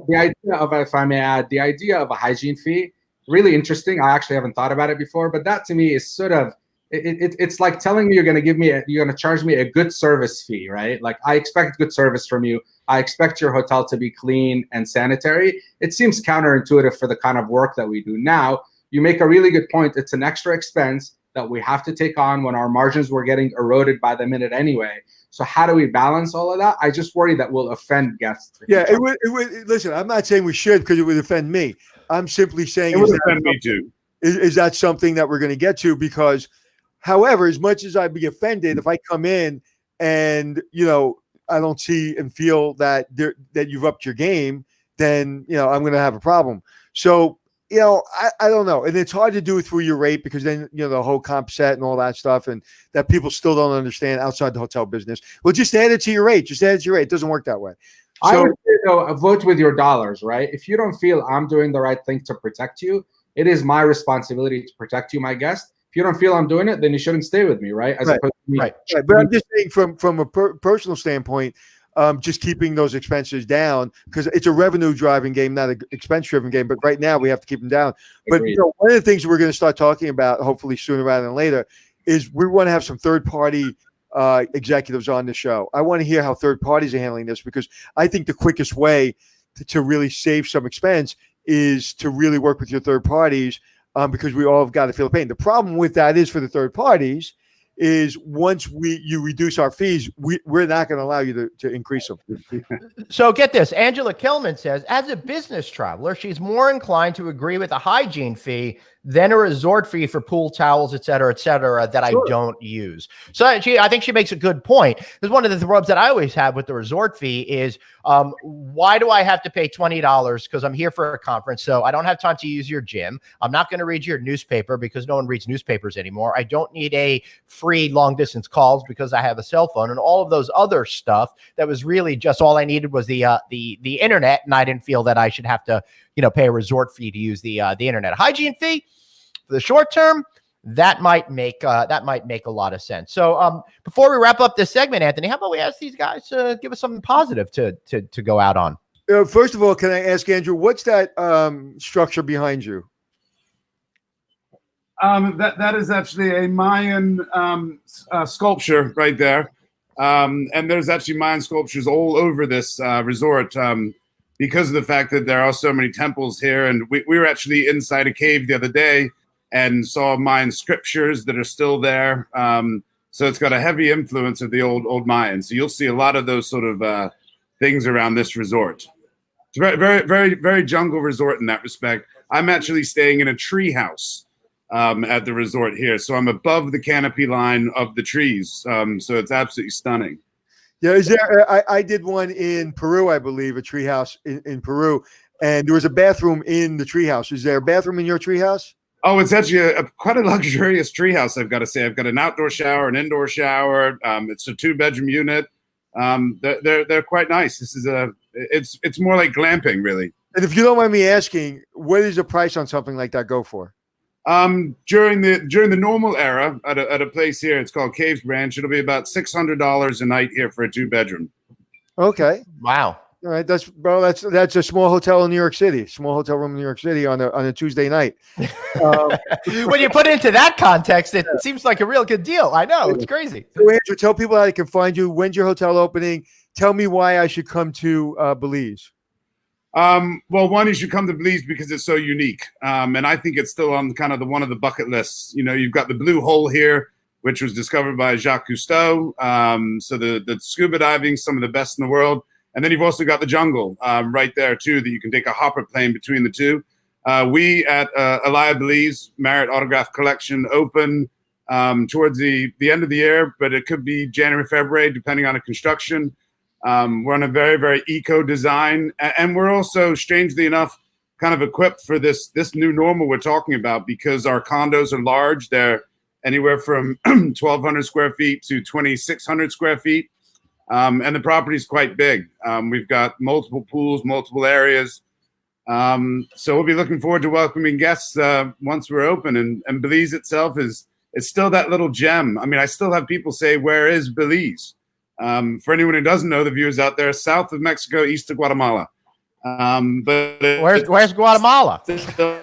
D: the idea of, if I may add, the idea of a hygiene fee, really interesting. I actually haven't thought about it before, but that to me is sort of, it's like telling me you're going to charge me a good service fee, right? Like, I expect good service from you. I expect your hotel to be clean and sanitary. It seems counterintuitive for the kind of work that we do now. you make a really good point. It's an extra expense that we have to take on when our margins were getting eroded by the minute anyway. So how do we balance all of that? I just worry that we'll offend guests.
B: Yeah, it would. Listen, I'm not saying we should because it would offend me. I'm simply saying
C: it would offend me too.
B: Is that something that we're going to get to? Because, however, as much as I'd be offended if I come in and I don't see and feel that you've upped your game, then I'm going to have a problem. So. I don't know. And it's hard to do it through your rate because then, the whole comp set and all that stuff and that people still don't understand outside the hotel business. Well, just add it to your rate. Just add it to your rate. It doesn't work that way. So,
D: I would say, vote with your dollars, right? If you don't feel I'm doing the right thing to protect you, it is my responsibility to protect you, my guest. If you don't feel I'm doing it, then you shouldn't stay with me, right? As opposed to me.
B: Right. But I'm just saying from a personal standpoint, just keeping those expenses down because it's a revenue-driving game, not an expense-driven game. But right now, we have to keep them down. But one of the things we're going to start talking about, hopefully sooner rather than later, is we want to have some third-party executives on the show. I want to hear how third parties are handling this because I think the quickest way to really save some expense is to really work with your third parties because we all have got to feel the pain. The problem with that is for the third parties is once you reduce our fees, we're not going to allow you to increase them.
A: So get this. Angela Kilman says, as a business traveler, she's more inclined to agree with a hygiene fee than a resort fee for pool towels, et cetera, that I don't use. So I think she makes a good point. Because one of the rubs that I always have with the resort fee is, why do I have to pay $20? Because I'm here for a conference, so I don't have time to use your gym. I'm not going to read your newspaper because no one reads newspapers anymore. I don't need a free long distance calls because I have a cell phone and all of those other stuff that was really just all I needed was the internet, and I didn't feel that I should have to pay a resort fee to use the internet. Hygiene fee for the short term, that might make a lot of sense. So before we wrap up this segment, Anthony, how about we ask these guys to give us something positive to go out on?
B: First of all, can I ask Andrew, what's that structure behind you?
C: That is actually a Mayan sculpture right there. And there's actually Mayan sculptures all over this resort because of the fact that there are so many temples here. And we were actually inside a cave the other day and saw Mayan scriptures that are still there. So it's got a heavy influence of the old Mayan. So you'll see a lot of those sort of things around this resort. It's a very, very, very, very jungle resort in that respect. I'm actually staying in a tree house at the resort here. So I'm above the canopy line of the trees. So it's absolutely stunning.
B: Yeah, is there? I did one in Peru, I believe, a tree house in Peru, and there was a bathroom in the tree house. Is there a bathroom in your tree house?
C: Oh, it's actually quite a luxurious tree house, I've got to say. I've got an outdoor shower, an indoor shower. It's a 2-bedroom unit. They're quite nice. This is it's more like glamping, really.
B: And if you don't mind me asking, what does the price on something like that go for?
C: During the normal era at a place here, it's called Caves Branch. It'll be about $600 a night here for a 2-bedroom.
B: Okay.
A: Wow.
B: All right. That's a small hotel in New York City, small hotel room in New York City on a Tuesday night.
A: When you put it into that context, it seems like a real good deal. I know. It's crazy.
B: So Andrew, tell people how they can find you. When's your hotel opening? Tell me why I should come to Belize.
C: Well, one, you should come to Belize because it's so unique. And I think it's still on kind of one of the bucket lists. You've got the Blue Hole here, which was discovered by Jacques Cousteau. So the scuba diving, some of the best in the world. And then you've also got the jungle right there, too, that you can take a hopper plane between the two. We at Alaia Belize Marriott Autograph Collection open towards the end of the year, but it could be January, February, depending on the construction. We're on a very, very eco design, and we're also, strangely enough, kind of equipped for this new normal we're talking about because our condos are large. They're anywhere from 1,200 square feet to 2,600 square feet, and the property is quite big. We've got multiple pools, multiple areas, so we'll be looking forward to welcoming guests once we're open. And Belize itself it's still that little gem. I mean, I still have people say, "Where is Belize?" For anyone who doesn't know, the viewers out there, south of Mexico, east of Guatemala. But
A: where's Guatemala?
C: It's still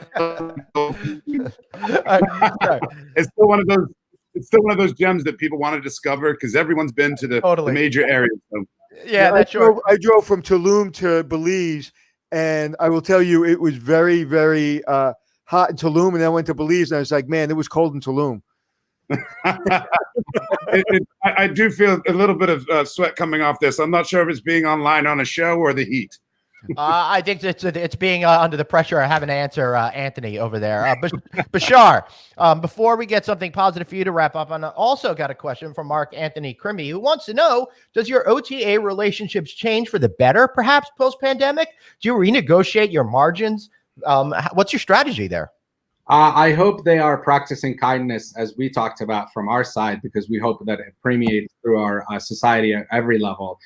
C: one of those. It's still one of those gems that people want to discover because everyone's been to the major areas. So.
A: Yeah, that's true.
B: I drove from Tulum to Belize, and I will tell you, it was very, very hot in Tulum, and then I went to Belize, and I was like, man, it was cold in Tulum.
C: I do feel a little bit of sweat coming off this. I'm not sure if it's being online on a show or the heat.
A: I think it's being under the pressure of having to answer Anthony over there. Bashar, before we get something positive for you to wrap up, I also got a question from Mark Anthony Crimmy, who wants to know, does your OTA relationships change for the better, perhaps post-pandemic? Do you renegotiate your margins? What's your strategy there?
D: I hope they are practicing kindness, as we talked about from our side, because we hope that it permeates through our society at every level.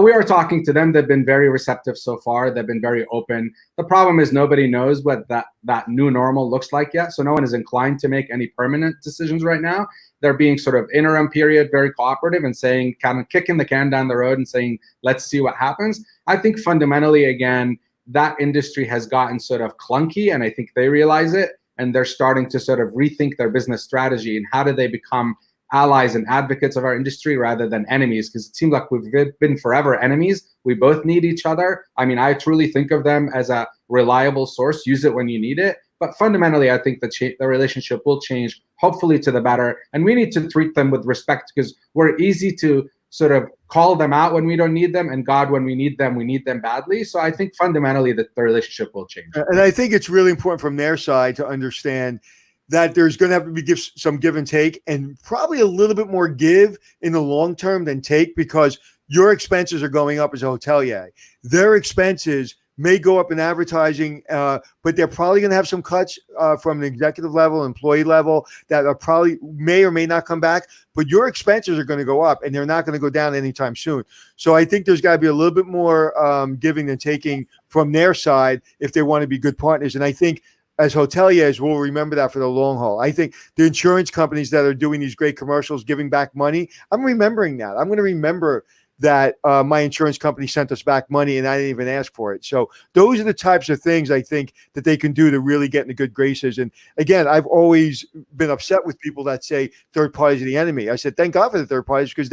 D: We are talking to them. They've been very receptive so far. They've been very open. The problem is nobody knows what that new normal looks like yet, so no one is inclined to make any permanent decisions right now. They're being sort of interim period, very cooperative, and saying, kind of kicking the can down the road and saying, let's see what happens. I think fundamentally, again, that industry has gotten sort of clunky, and I think they realize it. And they're starting to sort of rethink their business strategy and how do they become allies and advocates of our industry rather than enemies, because it seems like we've been forever enemies. We both need each other. I mean, I truly think of them as a reliable source. Use it when you need it. But fundamentally, I think the relationship will change, hopefully to the better. And we need to treat them with respect, because we're easy to sort of call them out when we don't need them, and God, when we need them badly. So I think fundamentally that the relationship will change.
B: And I think it's really important from their side to understand that there's going to have to be some give and take, and probably a little bit more give in the long term than take, because your expenses are going up as a hotelier. Their expenses may go up in advertising, but they're probably going to have some cuts from the executive level, employee level, that are probably may or may not come back. But your expenses are going to go up, and they're not going to go down anytime soon. So I think there's got to be a little bit more giving than taking from their side if they want to be good partners. And I think as hoteliers, we'll remember that for the long haul. I think the insurance companies that are doing these great commercials, giving back money, I'm remembering that. I'm going to remember that my insurance company sent us back money and I didn't even ask for it. So those are the types of things I think that they can do to really get into good graces. And again, I've always been upset with people that say third parties are the enemy. I said, thank God for the third parties, because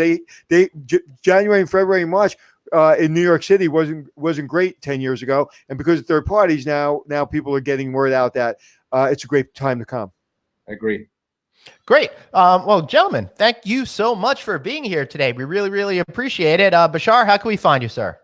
B: January and February and March in New York City wasn't great 10 years ago. And because of third parties, now people are getting word out that it's a great time to come.
D: I agree.
A: Great. Well, gentlemen, thank you so much for being here today. We really, really appreciate it. Bashar, how can we find you, sir?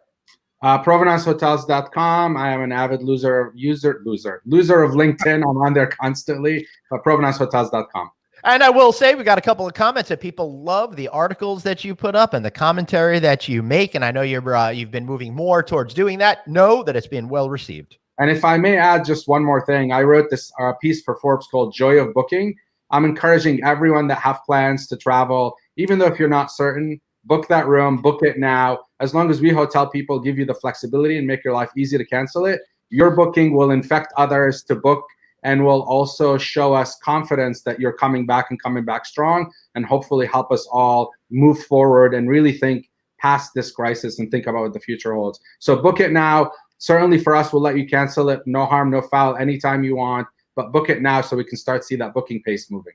D: ProvenanceHotels.com. I am an avid loser of LinkedIn. I'm on there constantly. ProvenanceHotels.com.
A: And I will say, we got a couple of comments that people love the articles that you put up and the commentary that you make. And I know you've been moving more towards doing that. Know that it's been well received.
D: And if I may add just one more thing, I wrote this piece for Forbes called Joy of Booking. I'm encouraging everyone that have plans to travel, even though if you're not certain, book that room, book it now. As long as we hotel people give you the flexibility and make your life easy to cancel it, your booking will infect others to book and will also show us confidence that you're coming back and coming back strong, and hopefully help us all move forward and really think past this crisis and think about what the future holds. So book it now. Certainly for us, we'll let you cancel it. No harm, no foul, anytime you want. But book it now so we can start to see that booking pace moving.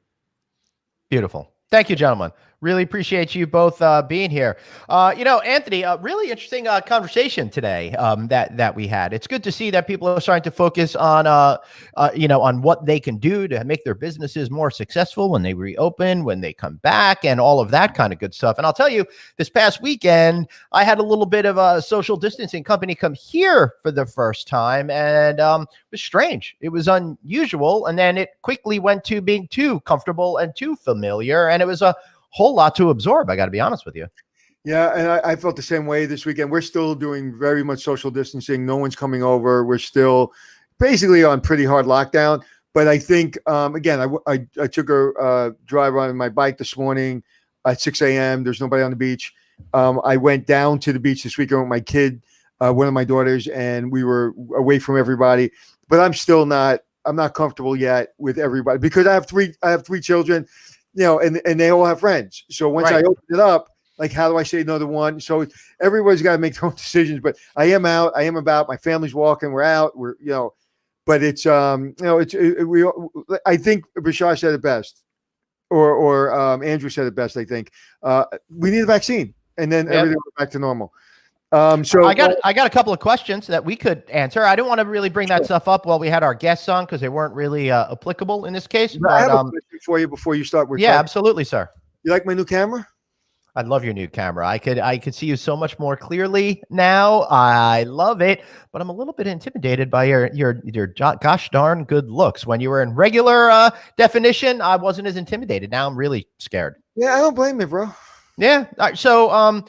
A: Beautiful. Thank you, gentlemen. Really appreciate you both being here. Anthony, a really interesting conversation today that we had. It's good to see that people are starting to focus on, on what they can do to make their businesses more successful when they reopen, when they come back, and all of that kind of good stuff. And I'll tell you, this past weekend, I had a little bit of a social distancing company come here for the first time, and it was strange. It was unusual, and then it quickly went to being too comfortable and too familiar, and it was a whole lot to absorb. I got to be honest with you.
B: Yeah, and I felt the same way this weekend. We're still doing very much social distancing. No one's coming over. We're still basically on pretty hard lockdown. But I think, again, I took a drive on my bike this morning at 6 a.m. There's nobody on the beach. I went down to the beach this weekend with my kid, one of my daughters, and we were away from everybody. But I'm not comfortable yet with everybody, because I have three children. And they all have friends. So once I open it up, like, how do I say no to one? So everybody's got to make their own decisions. But I am out. I am about. My family's walking. We're out. But it's I think Bashar said it best, or Andrew said it best. I think we need a vaccine, and then everything goes back to normal. So
A: I got a couple of questions that we could answer. I didn't want to really bring that stuff up while we had our guests on because they weren't really applicable in this case. But
B: I have a question for you before you start.
A: Yeah, absolutely, sir.
B: You like my new camera?
A: I love your new camera. I could see you so much more clearly now. I love it, but I'm a little bit intimidated by your gosh darn good looks. When you were in regular definition, I wasn't as intimidated. Now I'm really scared.
B: Yeah, I don't blame you, bro.
A: Yeah. All right, so
B: I'm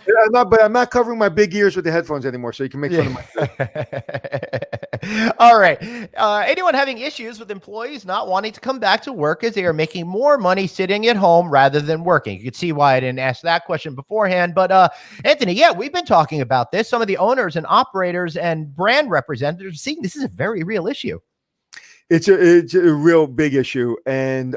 B: not covering my big ears with the headphones anymore, so you can make fun of my.
A: All right. Anyone having issues with employees not wanting to come back to work as they are making more money sitting at home rather than working? You can see why I didn't ask that question beforehand. But Anthony, yeah, we've been talking about this. Some of the owners and operators and brand representatives see this is a very real issue.
B: It's a real big issue, and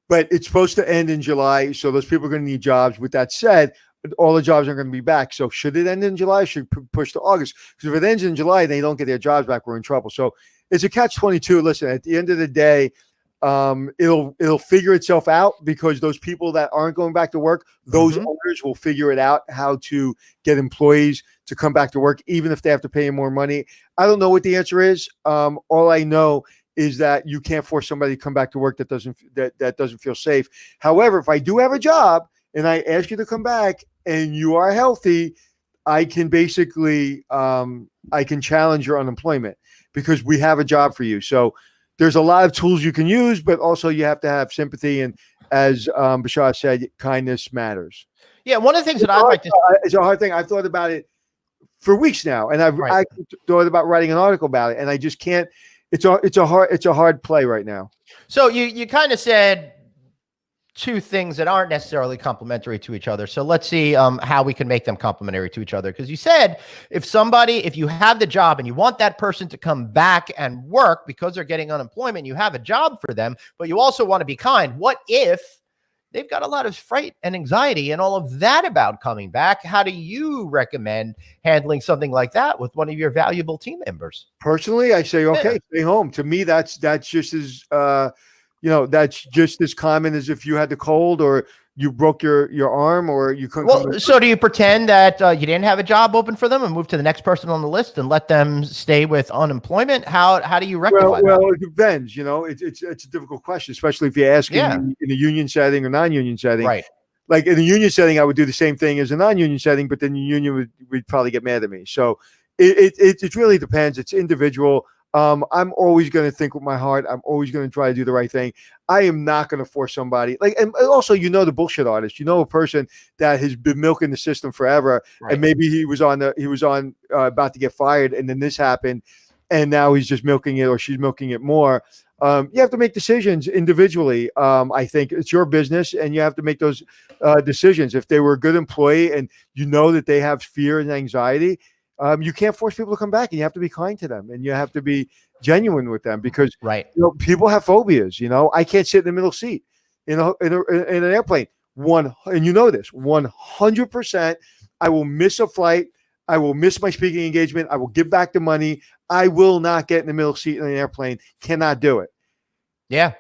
B: but it's supposed to end in July, so those people are going to need jobs. With that said, all the jobs are going to be back. So should it end in July? Should push to August? Because if it ends in July, they don't get their jobs back, we're in trouble. So it's a catch-22. Listen, at the end of the day, it'll figure itself out because those people that aren't going back to work, those owners will figure it out how to get employees to come back to work, even if they have to pay more money. I don't know what the answer is. All I know is that you can't force somebody to come back to work that doesn't feel safe. However, if I do have a job and I ask you to come back and you are healthy, I can basically I can challenge your unemployment because we have a job for you. So there's a lot of tools you can use, but also you have to have sympathy. And as Bashar said, kindness matters.
A: Yeah, one of the things that I'd like to
B: it's a hard thing. I've thought about it for weeks now, and I've thought about writing an article about it, and I just can't. It's a hard play right now.
A: So you kind of said two things that aren't necessarily complementary to each other. So let's see how we can make them complementary to each other. Because you said if you have the job and you want that person to come back and work because they're getting unemployment, you have a job for them, but you also want to be kind. What if they've got a lot of fright and anxiety and all of that about coming back? How do you recommend handling something like that with one of your valuable team members?
B: Personally, I say, okay, stay home. To me, that's just as that's just as common as if you had the cold or you broke your arm or you couldn't.
A: Well, so do you pretend that you didn't have a job open for them and move to the next person on the list and let them stay with unemployment? How do you rectify that?
B: Well, it depends. It's a difficult question, especially if you're asking in a union setting or non-union setting.
A: Right.
B: Like in a union setting, I would do the same thing as a non-union setting, but then the union would probably get mad at me. So it really depends. It's individual. I'm always going to think with my heart. I'm always going to try to do the right thing. I am not going to force somebody and also, the bullshit artist, a person that has been milking the system forever. Right. And maybe he was on about to get fired. And then this happened and now he's just milking it or she's milking it more. You have to make decisions individually. I think it's your business and you have to make those decisions. If they were a good employee and that they have fear and anxiety, you can't force people to come back, and you have to be kind to them, and you have to be genuine with them because people have phobias. I can't sit in the middle seat in an airplane. And you know this 100%. I will miss a flight. I will miss my speaking engagement. I will give back the money. I will not get in the middle seat in an airplane. Cannot do it.
A: Yeah.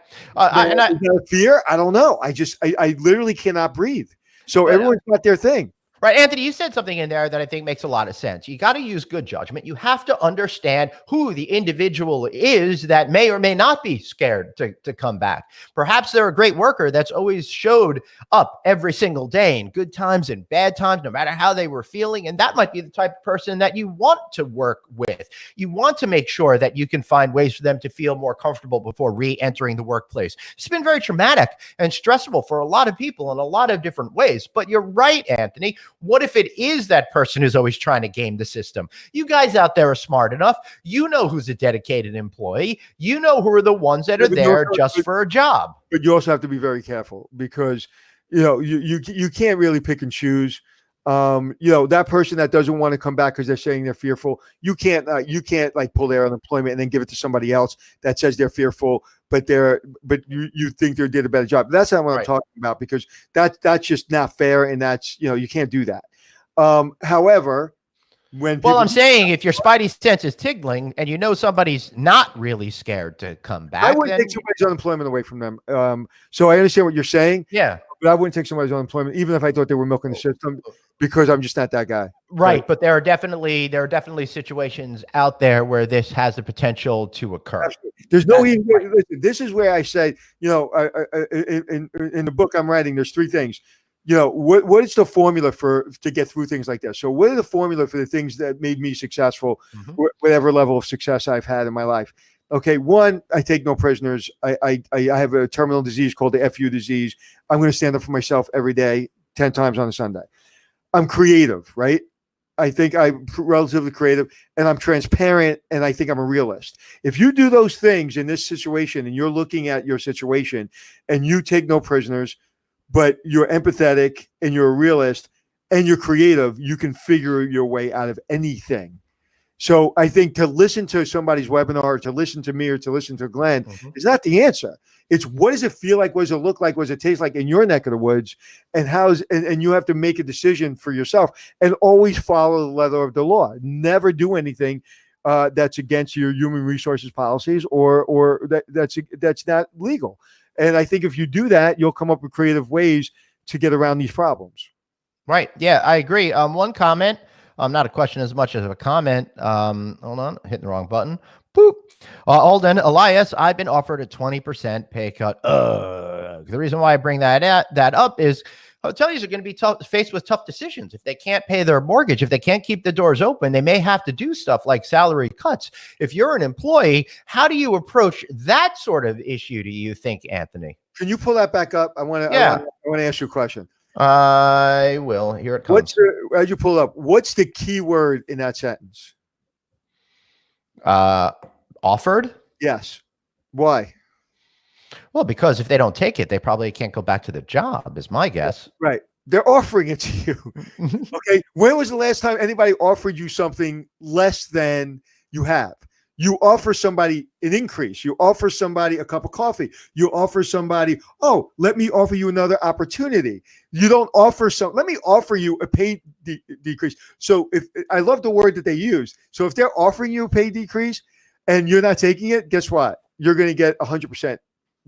B: Fear? I don't know. I literally cannot breathe. So everyone's got their thing.
A: Right, Anthony, you said something in there that I think makes a lot of sense. You got to use good judgment. You have to understand who the individual is that may or may not be scared to come back. Perhaps they're a great worker that's always showed up every single day in good times and bad times, no matter how they were feeling. And that might be the type of person that you want to work with. You want to make sure that you can find ways for them to feel more comfortable before re-entering the workplace. It's been very traumatic and stressful for a lot of people in a lot of different ways. But you're right, Anthony. What if it is that person who's always trying to game the system? You guys out there are smart enough. You know who's a dedicated employee. You know who are the ones that are there just for a job.
B: But you also have to be very careful because, you can't really pick and choose. That person that doesn't want to come back because they're saying they're fearful, you can't like pull their unemployment and then give it to somebody else that says they're fearful, but you think they did a better job. That's not what I'm talking about because that's just not fair. And that's, you can't do that. However,
A: I'm saying if your spidey sense is tingling and somebody's not really scared to come back,
B: I wouldn't take somebody's unemployment away from them. So I understand what you're saying.
A: Yeah.
B: But I wouldn't take somebody's unemployment, even if I thought they were milking the system, because I'm just not that guy.
A: Right, but there are definitely situations out there where this has the potential to occur.
B: Absolutely. There's no easy way. Listen, this is where I say, in the book I'm writing, there's three things. What is the formula to get through things like this? So what are the formula for the things that made me successful, whatever level of success I've had in my life? Okay, one, I take no prisoners. I have a terminal disease called the FU disease. I'm going to stand up for myself every day, 10 times on a Sunday. I'm creative, right? I think I'm relatively creative, and I'm transparent, and I think I'm a realist. If you do those things in this situation and you're looking at your situation and you take no prisoners, but you're empathetic and you're a realist and you're creative, you can figure your way out of anything. So I think to listen to somebody's webinar, or to listen to me, or to listen to Glenn is not the answer. It's what does it feel like? What does it look like? What does it taste like in your neck of the woods? And and you have to make a decision for yourself and always follow the letter of the law. Never do anything that's against your human resources policies or that's not legal. And I think if you do that, you'll come up with creative ways to get around these problems.
A: Right. Yeah, I agree. One comment. Not a question as much as a comment. Hold on, hitting the wrong button. Boop. Alden Elias, I've been offered a 20% pay cut. The reason why I bring that up is hoteliers are going to be faced with tough decisions. If they can't pay their mortgage, if they can't keep the doors open, they may have to do stuff like salary cuts. If you're an employee, how do you approach that sort of issue, do you think, Anthony?
B: Can you pull that back up? I want to ask you a question.
A: I will. Here it comes.
B: As you pull up, what's the key word in that sentence?
A: Offered?
B: Yes. Why?
A: Well, because if they don't take it, they probably can't go back to the job, is my guess.
B: Right. They're offering it to you. Okay. When was the last time anybody offered you something less than you have? You offer somebody an increase. You offer somebody a cup of coffee. You offer somebody, oh, let me offer you another opportunity. You don't offer let me offer you a pay decrease. So I love the word that they use. So if they're offering you a pay decrease and you're not taking it, guess what? You're going to get 100%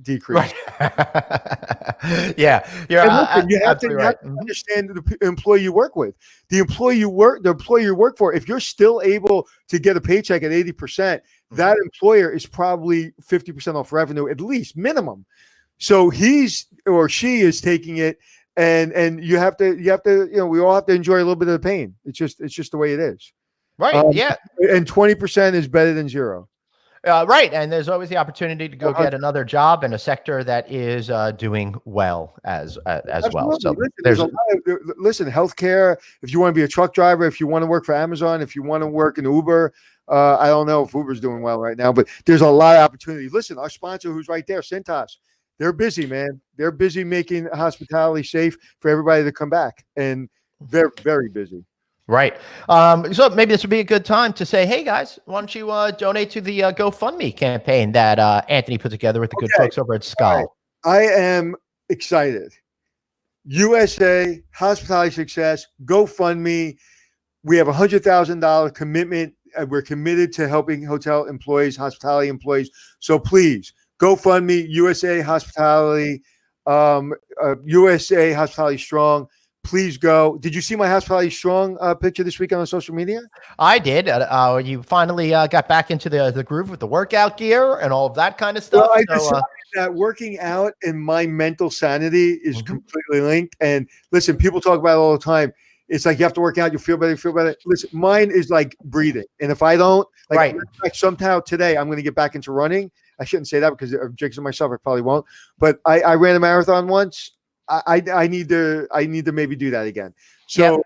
B: decrease.
A: Right. Yeah.
B: You have to understand the employee you work with. The employee you work for, if you're still able to get a paycheck at 80%, that employer is probably 50% off revenue, at least minimum. So he's or she is taking it, and you have to, we all have to enjoy a little bit of the pain. It's just the way it is.
A: Right. Yeah.
B: And 20% is better than zero.
A: Right. And there's always the opportunity to go get another job in a sector that is doing well as well. So
B: listen, healthcare, if you want to be a truck driver, if you want to work for Amazon, if you want to work in Uber, I don't know if Uber's doing well right now, but there's a lot of opportunity. Listen, our sponsor who's right there, Cintas, they're busy, man. They're busy making hospitality safe for everybody to come back. And they're very busy.
A: Right. So maybe this would be a good time to say, hey, guys, why don't you donate to the GoFundMe campaign that Anthony put together with the good folks over at Skull.
B: Right. I am excited. USA, Hospitality Success, GoFundMe. We have $100,000 commitment. We're committed to helping hotel employees, hospitality employees. So please, GoFundMe, USA Hospitality, USA Hospitality Strong. Please go. Did you see my Hospitality Strong picture this weekend on social media?
A: I did. You finally got back into the groove with the workout gear and all of that kind of stuff.
B: Well, I decided that working out and my mental sanity is completely linked. And listen, people talk about it all the time. It's like you have to work out, you feel better. Listen, mine is like breathing. And if I don't, like somehow today, I'm going to get back into running. I shouldn't say that because I'm jinxing myself. I probably won't. But I ran a marathon once. I need to maybe do that again. So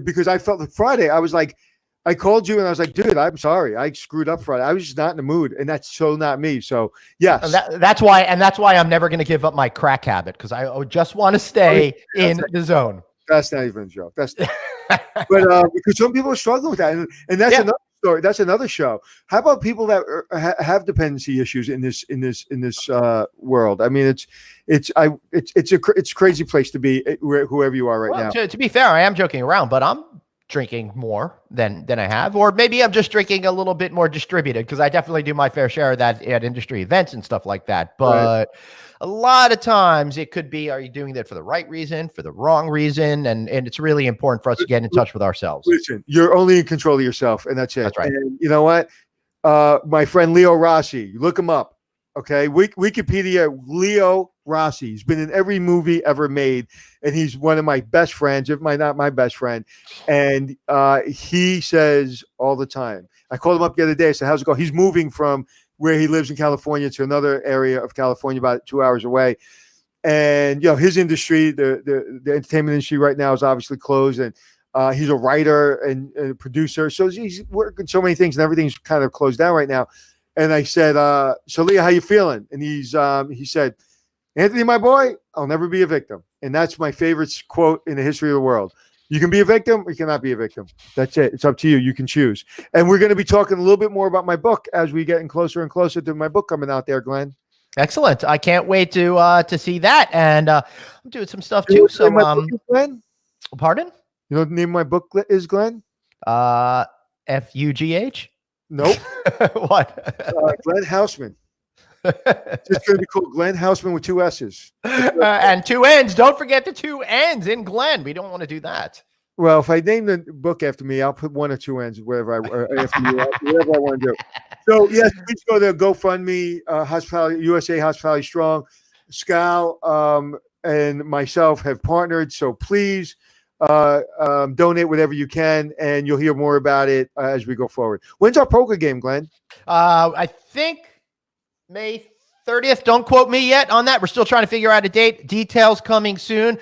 B: because I felt that Friday, I was like, I called you and I was like, dude, I'm sorry. I screwed up Friday. I was just not in the mood. And that's so not me. So yes.
A: That's why I'm never going to give up my crack habit, because I just want to stay in the zone.
B: That's not even a joke. But because some people are struggling with that. And that's another story. That's another show. How about people that have dependency issues in this world? I mean, it's a crazy place to be, whoever you are now.
A: To be fair, I am joking around, but I'm drinking more than I have, or maybe I'm just drinking a little bit more distributed, because I definitely do my fair share of that at industry events and stuff like that. But a lot of times it could be, are you doing that for the right reason, for the wrong reason? And it's really important for us to get in touch with ourselves.
B: Listen, you're only in control of yourself, and that's it.
A: That's right.
B: And you know what? My friend Leo Rossi, look him up. Okay, Wikipedia, Leo Rossi. He's been in every movie ever made, and he's one of my best friends, if not my best friend. And he says all the time, I called him up the other day. I said, how's it going? He's moving from where he lives in California to another area of California, about 2 hours away. And, you know, his industry, the entertainment industry right now is obviously closed. And he's a writer and a producer. So he's working so many things, and everything's kind of closed down right now. And I said, so Leah, how you feeling? And he said, Anthony, my boy, I'll never be a victim. And that's my favorite quote in the history of the world. You can be a victim or you cannot be a victim. That's it. It's up to you. You can choose. And we're going to be talking a little bit more about my book as we get closer and closer to my book coming out there, Glenn.
A: Excellent. I can't wait to see that. And I'm doing some stuff too. So,
B: Glenn?
A: Pardon?
B: You know what the name of my book is, Glenn?
A: FUGH?
B: Nope.
A: What?
B: Glenn Houseman. It's just going to be called Glenn Houseman with 2 S's.
A: And 2 N's. Don't forget the 2 N's in Glenn. We don't want to do that.
B: Well, if I name the book after me, I'll put 1 or 2 N's whatever I want to do. So, yes, please go to GoFundMe, Hospitality, USA Hospitality Strong. Scal and myself have partnered, so please donate whatever you can, and you'll hear more about it as we go forward. When's our poker game, Glenn?
A: I think May 30th. Don't quote me yet on that. We're still trying to figure out a date. Details coming soon.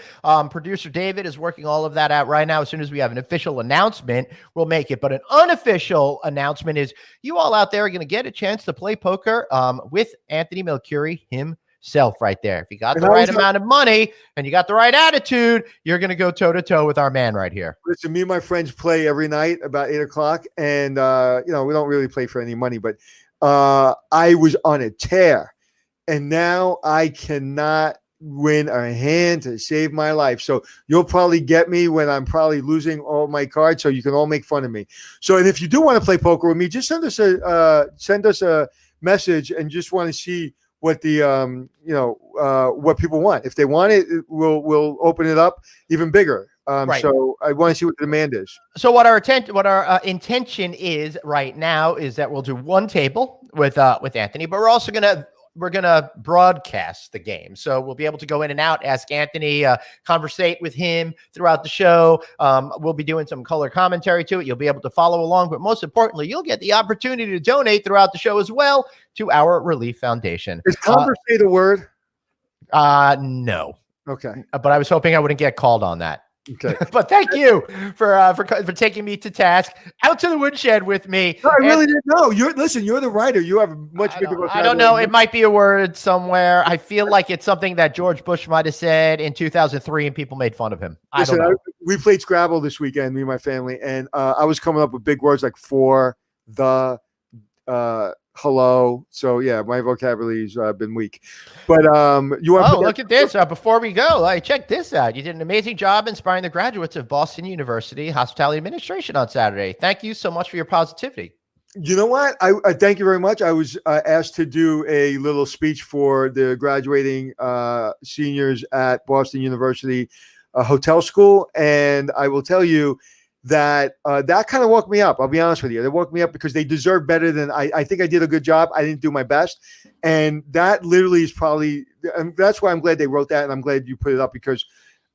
A: Producer David is working all of that out right now. As soon as we have an official announcement, we'll make it. But an unofficial announcement is you all out there are going to get a chance to play poker with Anthony Melchiori himself right there. If you got the right amount of money and you got the right attitude, you're going to go toe-to-toe with our man right here.
B: Listen, me and my friends play every night about 8 o'clock, and we don't really play for any money, but I was on a tear, and now I cannot win a hand to save my life. So you'll probably get me when I'm probably losing all my cards, so you can all make fun of me. So, and if you do want to play poker with me, just send us a message and just want to see what the what people want. If they want it, we'll open it up even bigger. Right. So I want to see what the demand is.
A: So what our intention is right now is that we'll do one table with Anthony, but we're gonna broadcast the game. So we'll be able to go in and out, ask Anthony, conversate with him throughout the show. We'll be doing some color commentary to it. You'll be able to follow along, but most importantly, you'll get the opportunity to donate throughout the show as well to our Relief Foundation.
B: Is conversate a word?
A: No.
B: Okay.
A: But I was hoping I wouldn't get called on that.
B: Okay.
A: But thank you for taking me to task, out to the woodshed with me.
B: No, I really didn't know. You're the writer. You have a much bigger vocabulary.
A: I don't know. It might be a word somewhere. I feel like it's something that George Bush might have said in 2003 and people made fun of him.
B: Listen, we played Scrabble this weekend, me and my family, and I was coming up with big words like for, the, hello. So yeah, my vocabulary's been weak. But you want?
A: Oh, look at this! Before we go, check this out. You did an amazing job inspiring the graduates of Boston University Hospitality Administration on Saturday. Thank you so much for your positivity.
B: You know what? I thank you very much. I was asked to do a little speech for the graduating seniors at Boston University Hotel School, and I will tell you that that kind of woke me up. I'll be honest with you. They woke me up because they deserve better than I think I did a good job. I didn't do my best. And that literally is probably, and that's why I'm glad they wrote that. And I'm glad you put it up because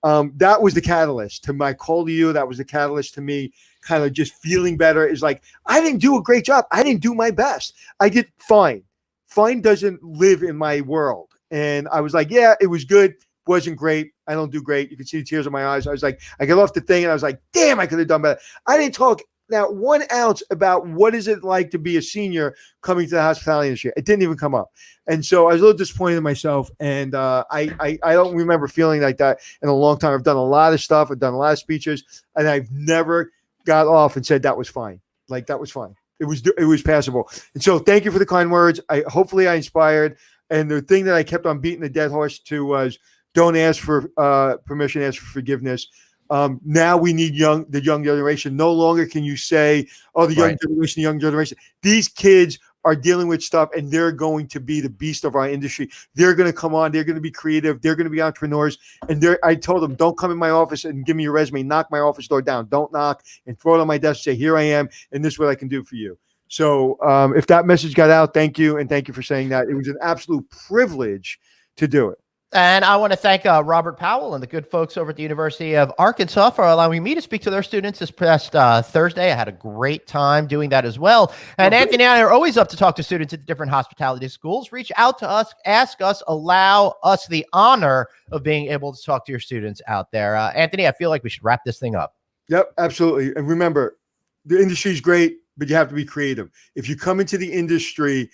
B: that was the catalyst to my call to you. That was the catalyst to me kind of just feeling better. Is like, I didn't do a great job. I didn't do my best. I did fine. Fine doesn't live in my world. And I was like, yeah, it was good. Wasn't great. I don't do great. You can see the tears in my eyes. I was like, I got off the thing and I was like, damn, I could have done better. I didn't talk now 1 ounce about what is it like to be a senior coming to the hospitality industry. It didn't even come up. And so I was a little disappointed in myself. And I don't remember feeling like that in a long time. I've done a lot of stuff. I've done a lot of speeches and I've never got off and said that was fine. Like that was fine. It was passable. And so thank you for the kind words. Hopefully I inspired. And the thing that I kept on beating the dead horse to was, don't ask for permission, ask for forgiveness. Now we need the young generation. No longer can you say, "Oh, the young generation, the young generation." These kids are dealing with stuff, and they're going to be the beast of our industry. They're going to come on. They're going to be creative. They're going to be entrepreneurs. And I told them, don't come in my office and give me your resume. Knock my office door down. Don't knock and throw it on my desk. Say, here I am, and this is what I can do for you. So if that message got out, thank you. And thank you for saying that. It was an absolute privilege to do it.
A: And I want to thank Robert Powell and the good folks over at the University of Arkansas for allowing me to speak to their students this past Thursday. I had a great time doing that as well. And Anthony and I are always up to talk to students at the different hospitality schools. Reach out to us, ask us, allow us the honor of being able to talk to your students out there. Anthony, I feel like we should wrap this thing up.
B: Yep, absolutely. And remember, the industry is great, but you have to be creative. If you come into the industry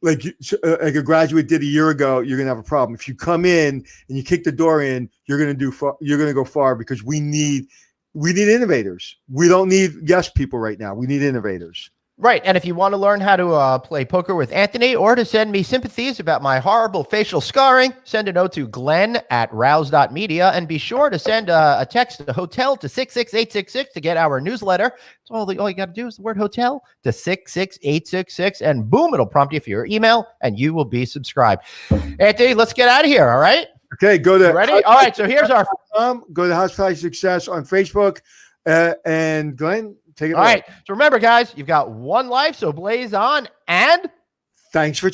B: like a graduate did a year ago, you're gonna have a problem. If you come in and you kick the door in, you're gonna go far, because we need innovators. We don't need yes people right now. We need innovators.
A: Right. And if you want to learn how to play poker with Anthony, or to send me sympathies about my horrible facial scarring, send a note to glenn@rouse.media, and be sure to send a text to hotel to 66866 to get our newsletter. So all you got to do is the word hotel to 66866, and boom, it'll prompt you for your email, and you will be subscribed. Anthony, let's get out of here. All right.
B: Okay. Go to
A: ready. All right. So here's our
B: go to Hospitality Success on Facebook, and Glenn, take it away.
A: All right. So remember, guys, you've got one life, so blaze on, and
B: thanks for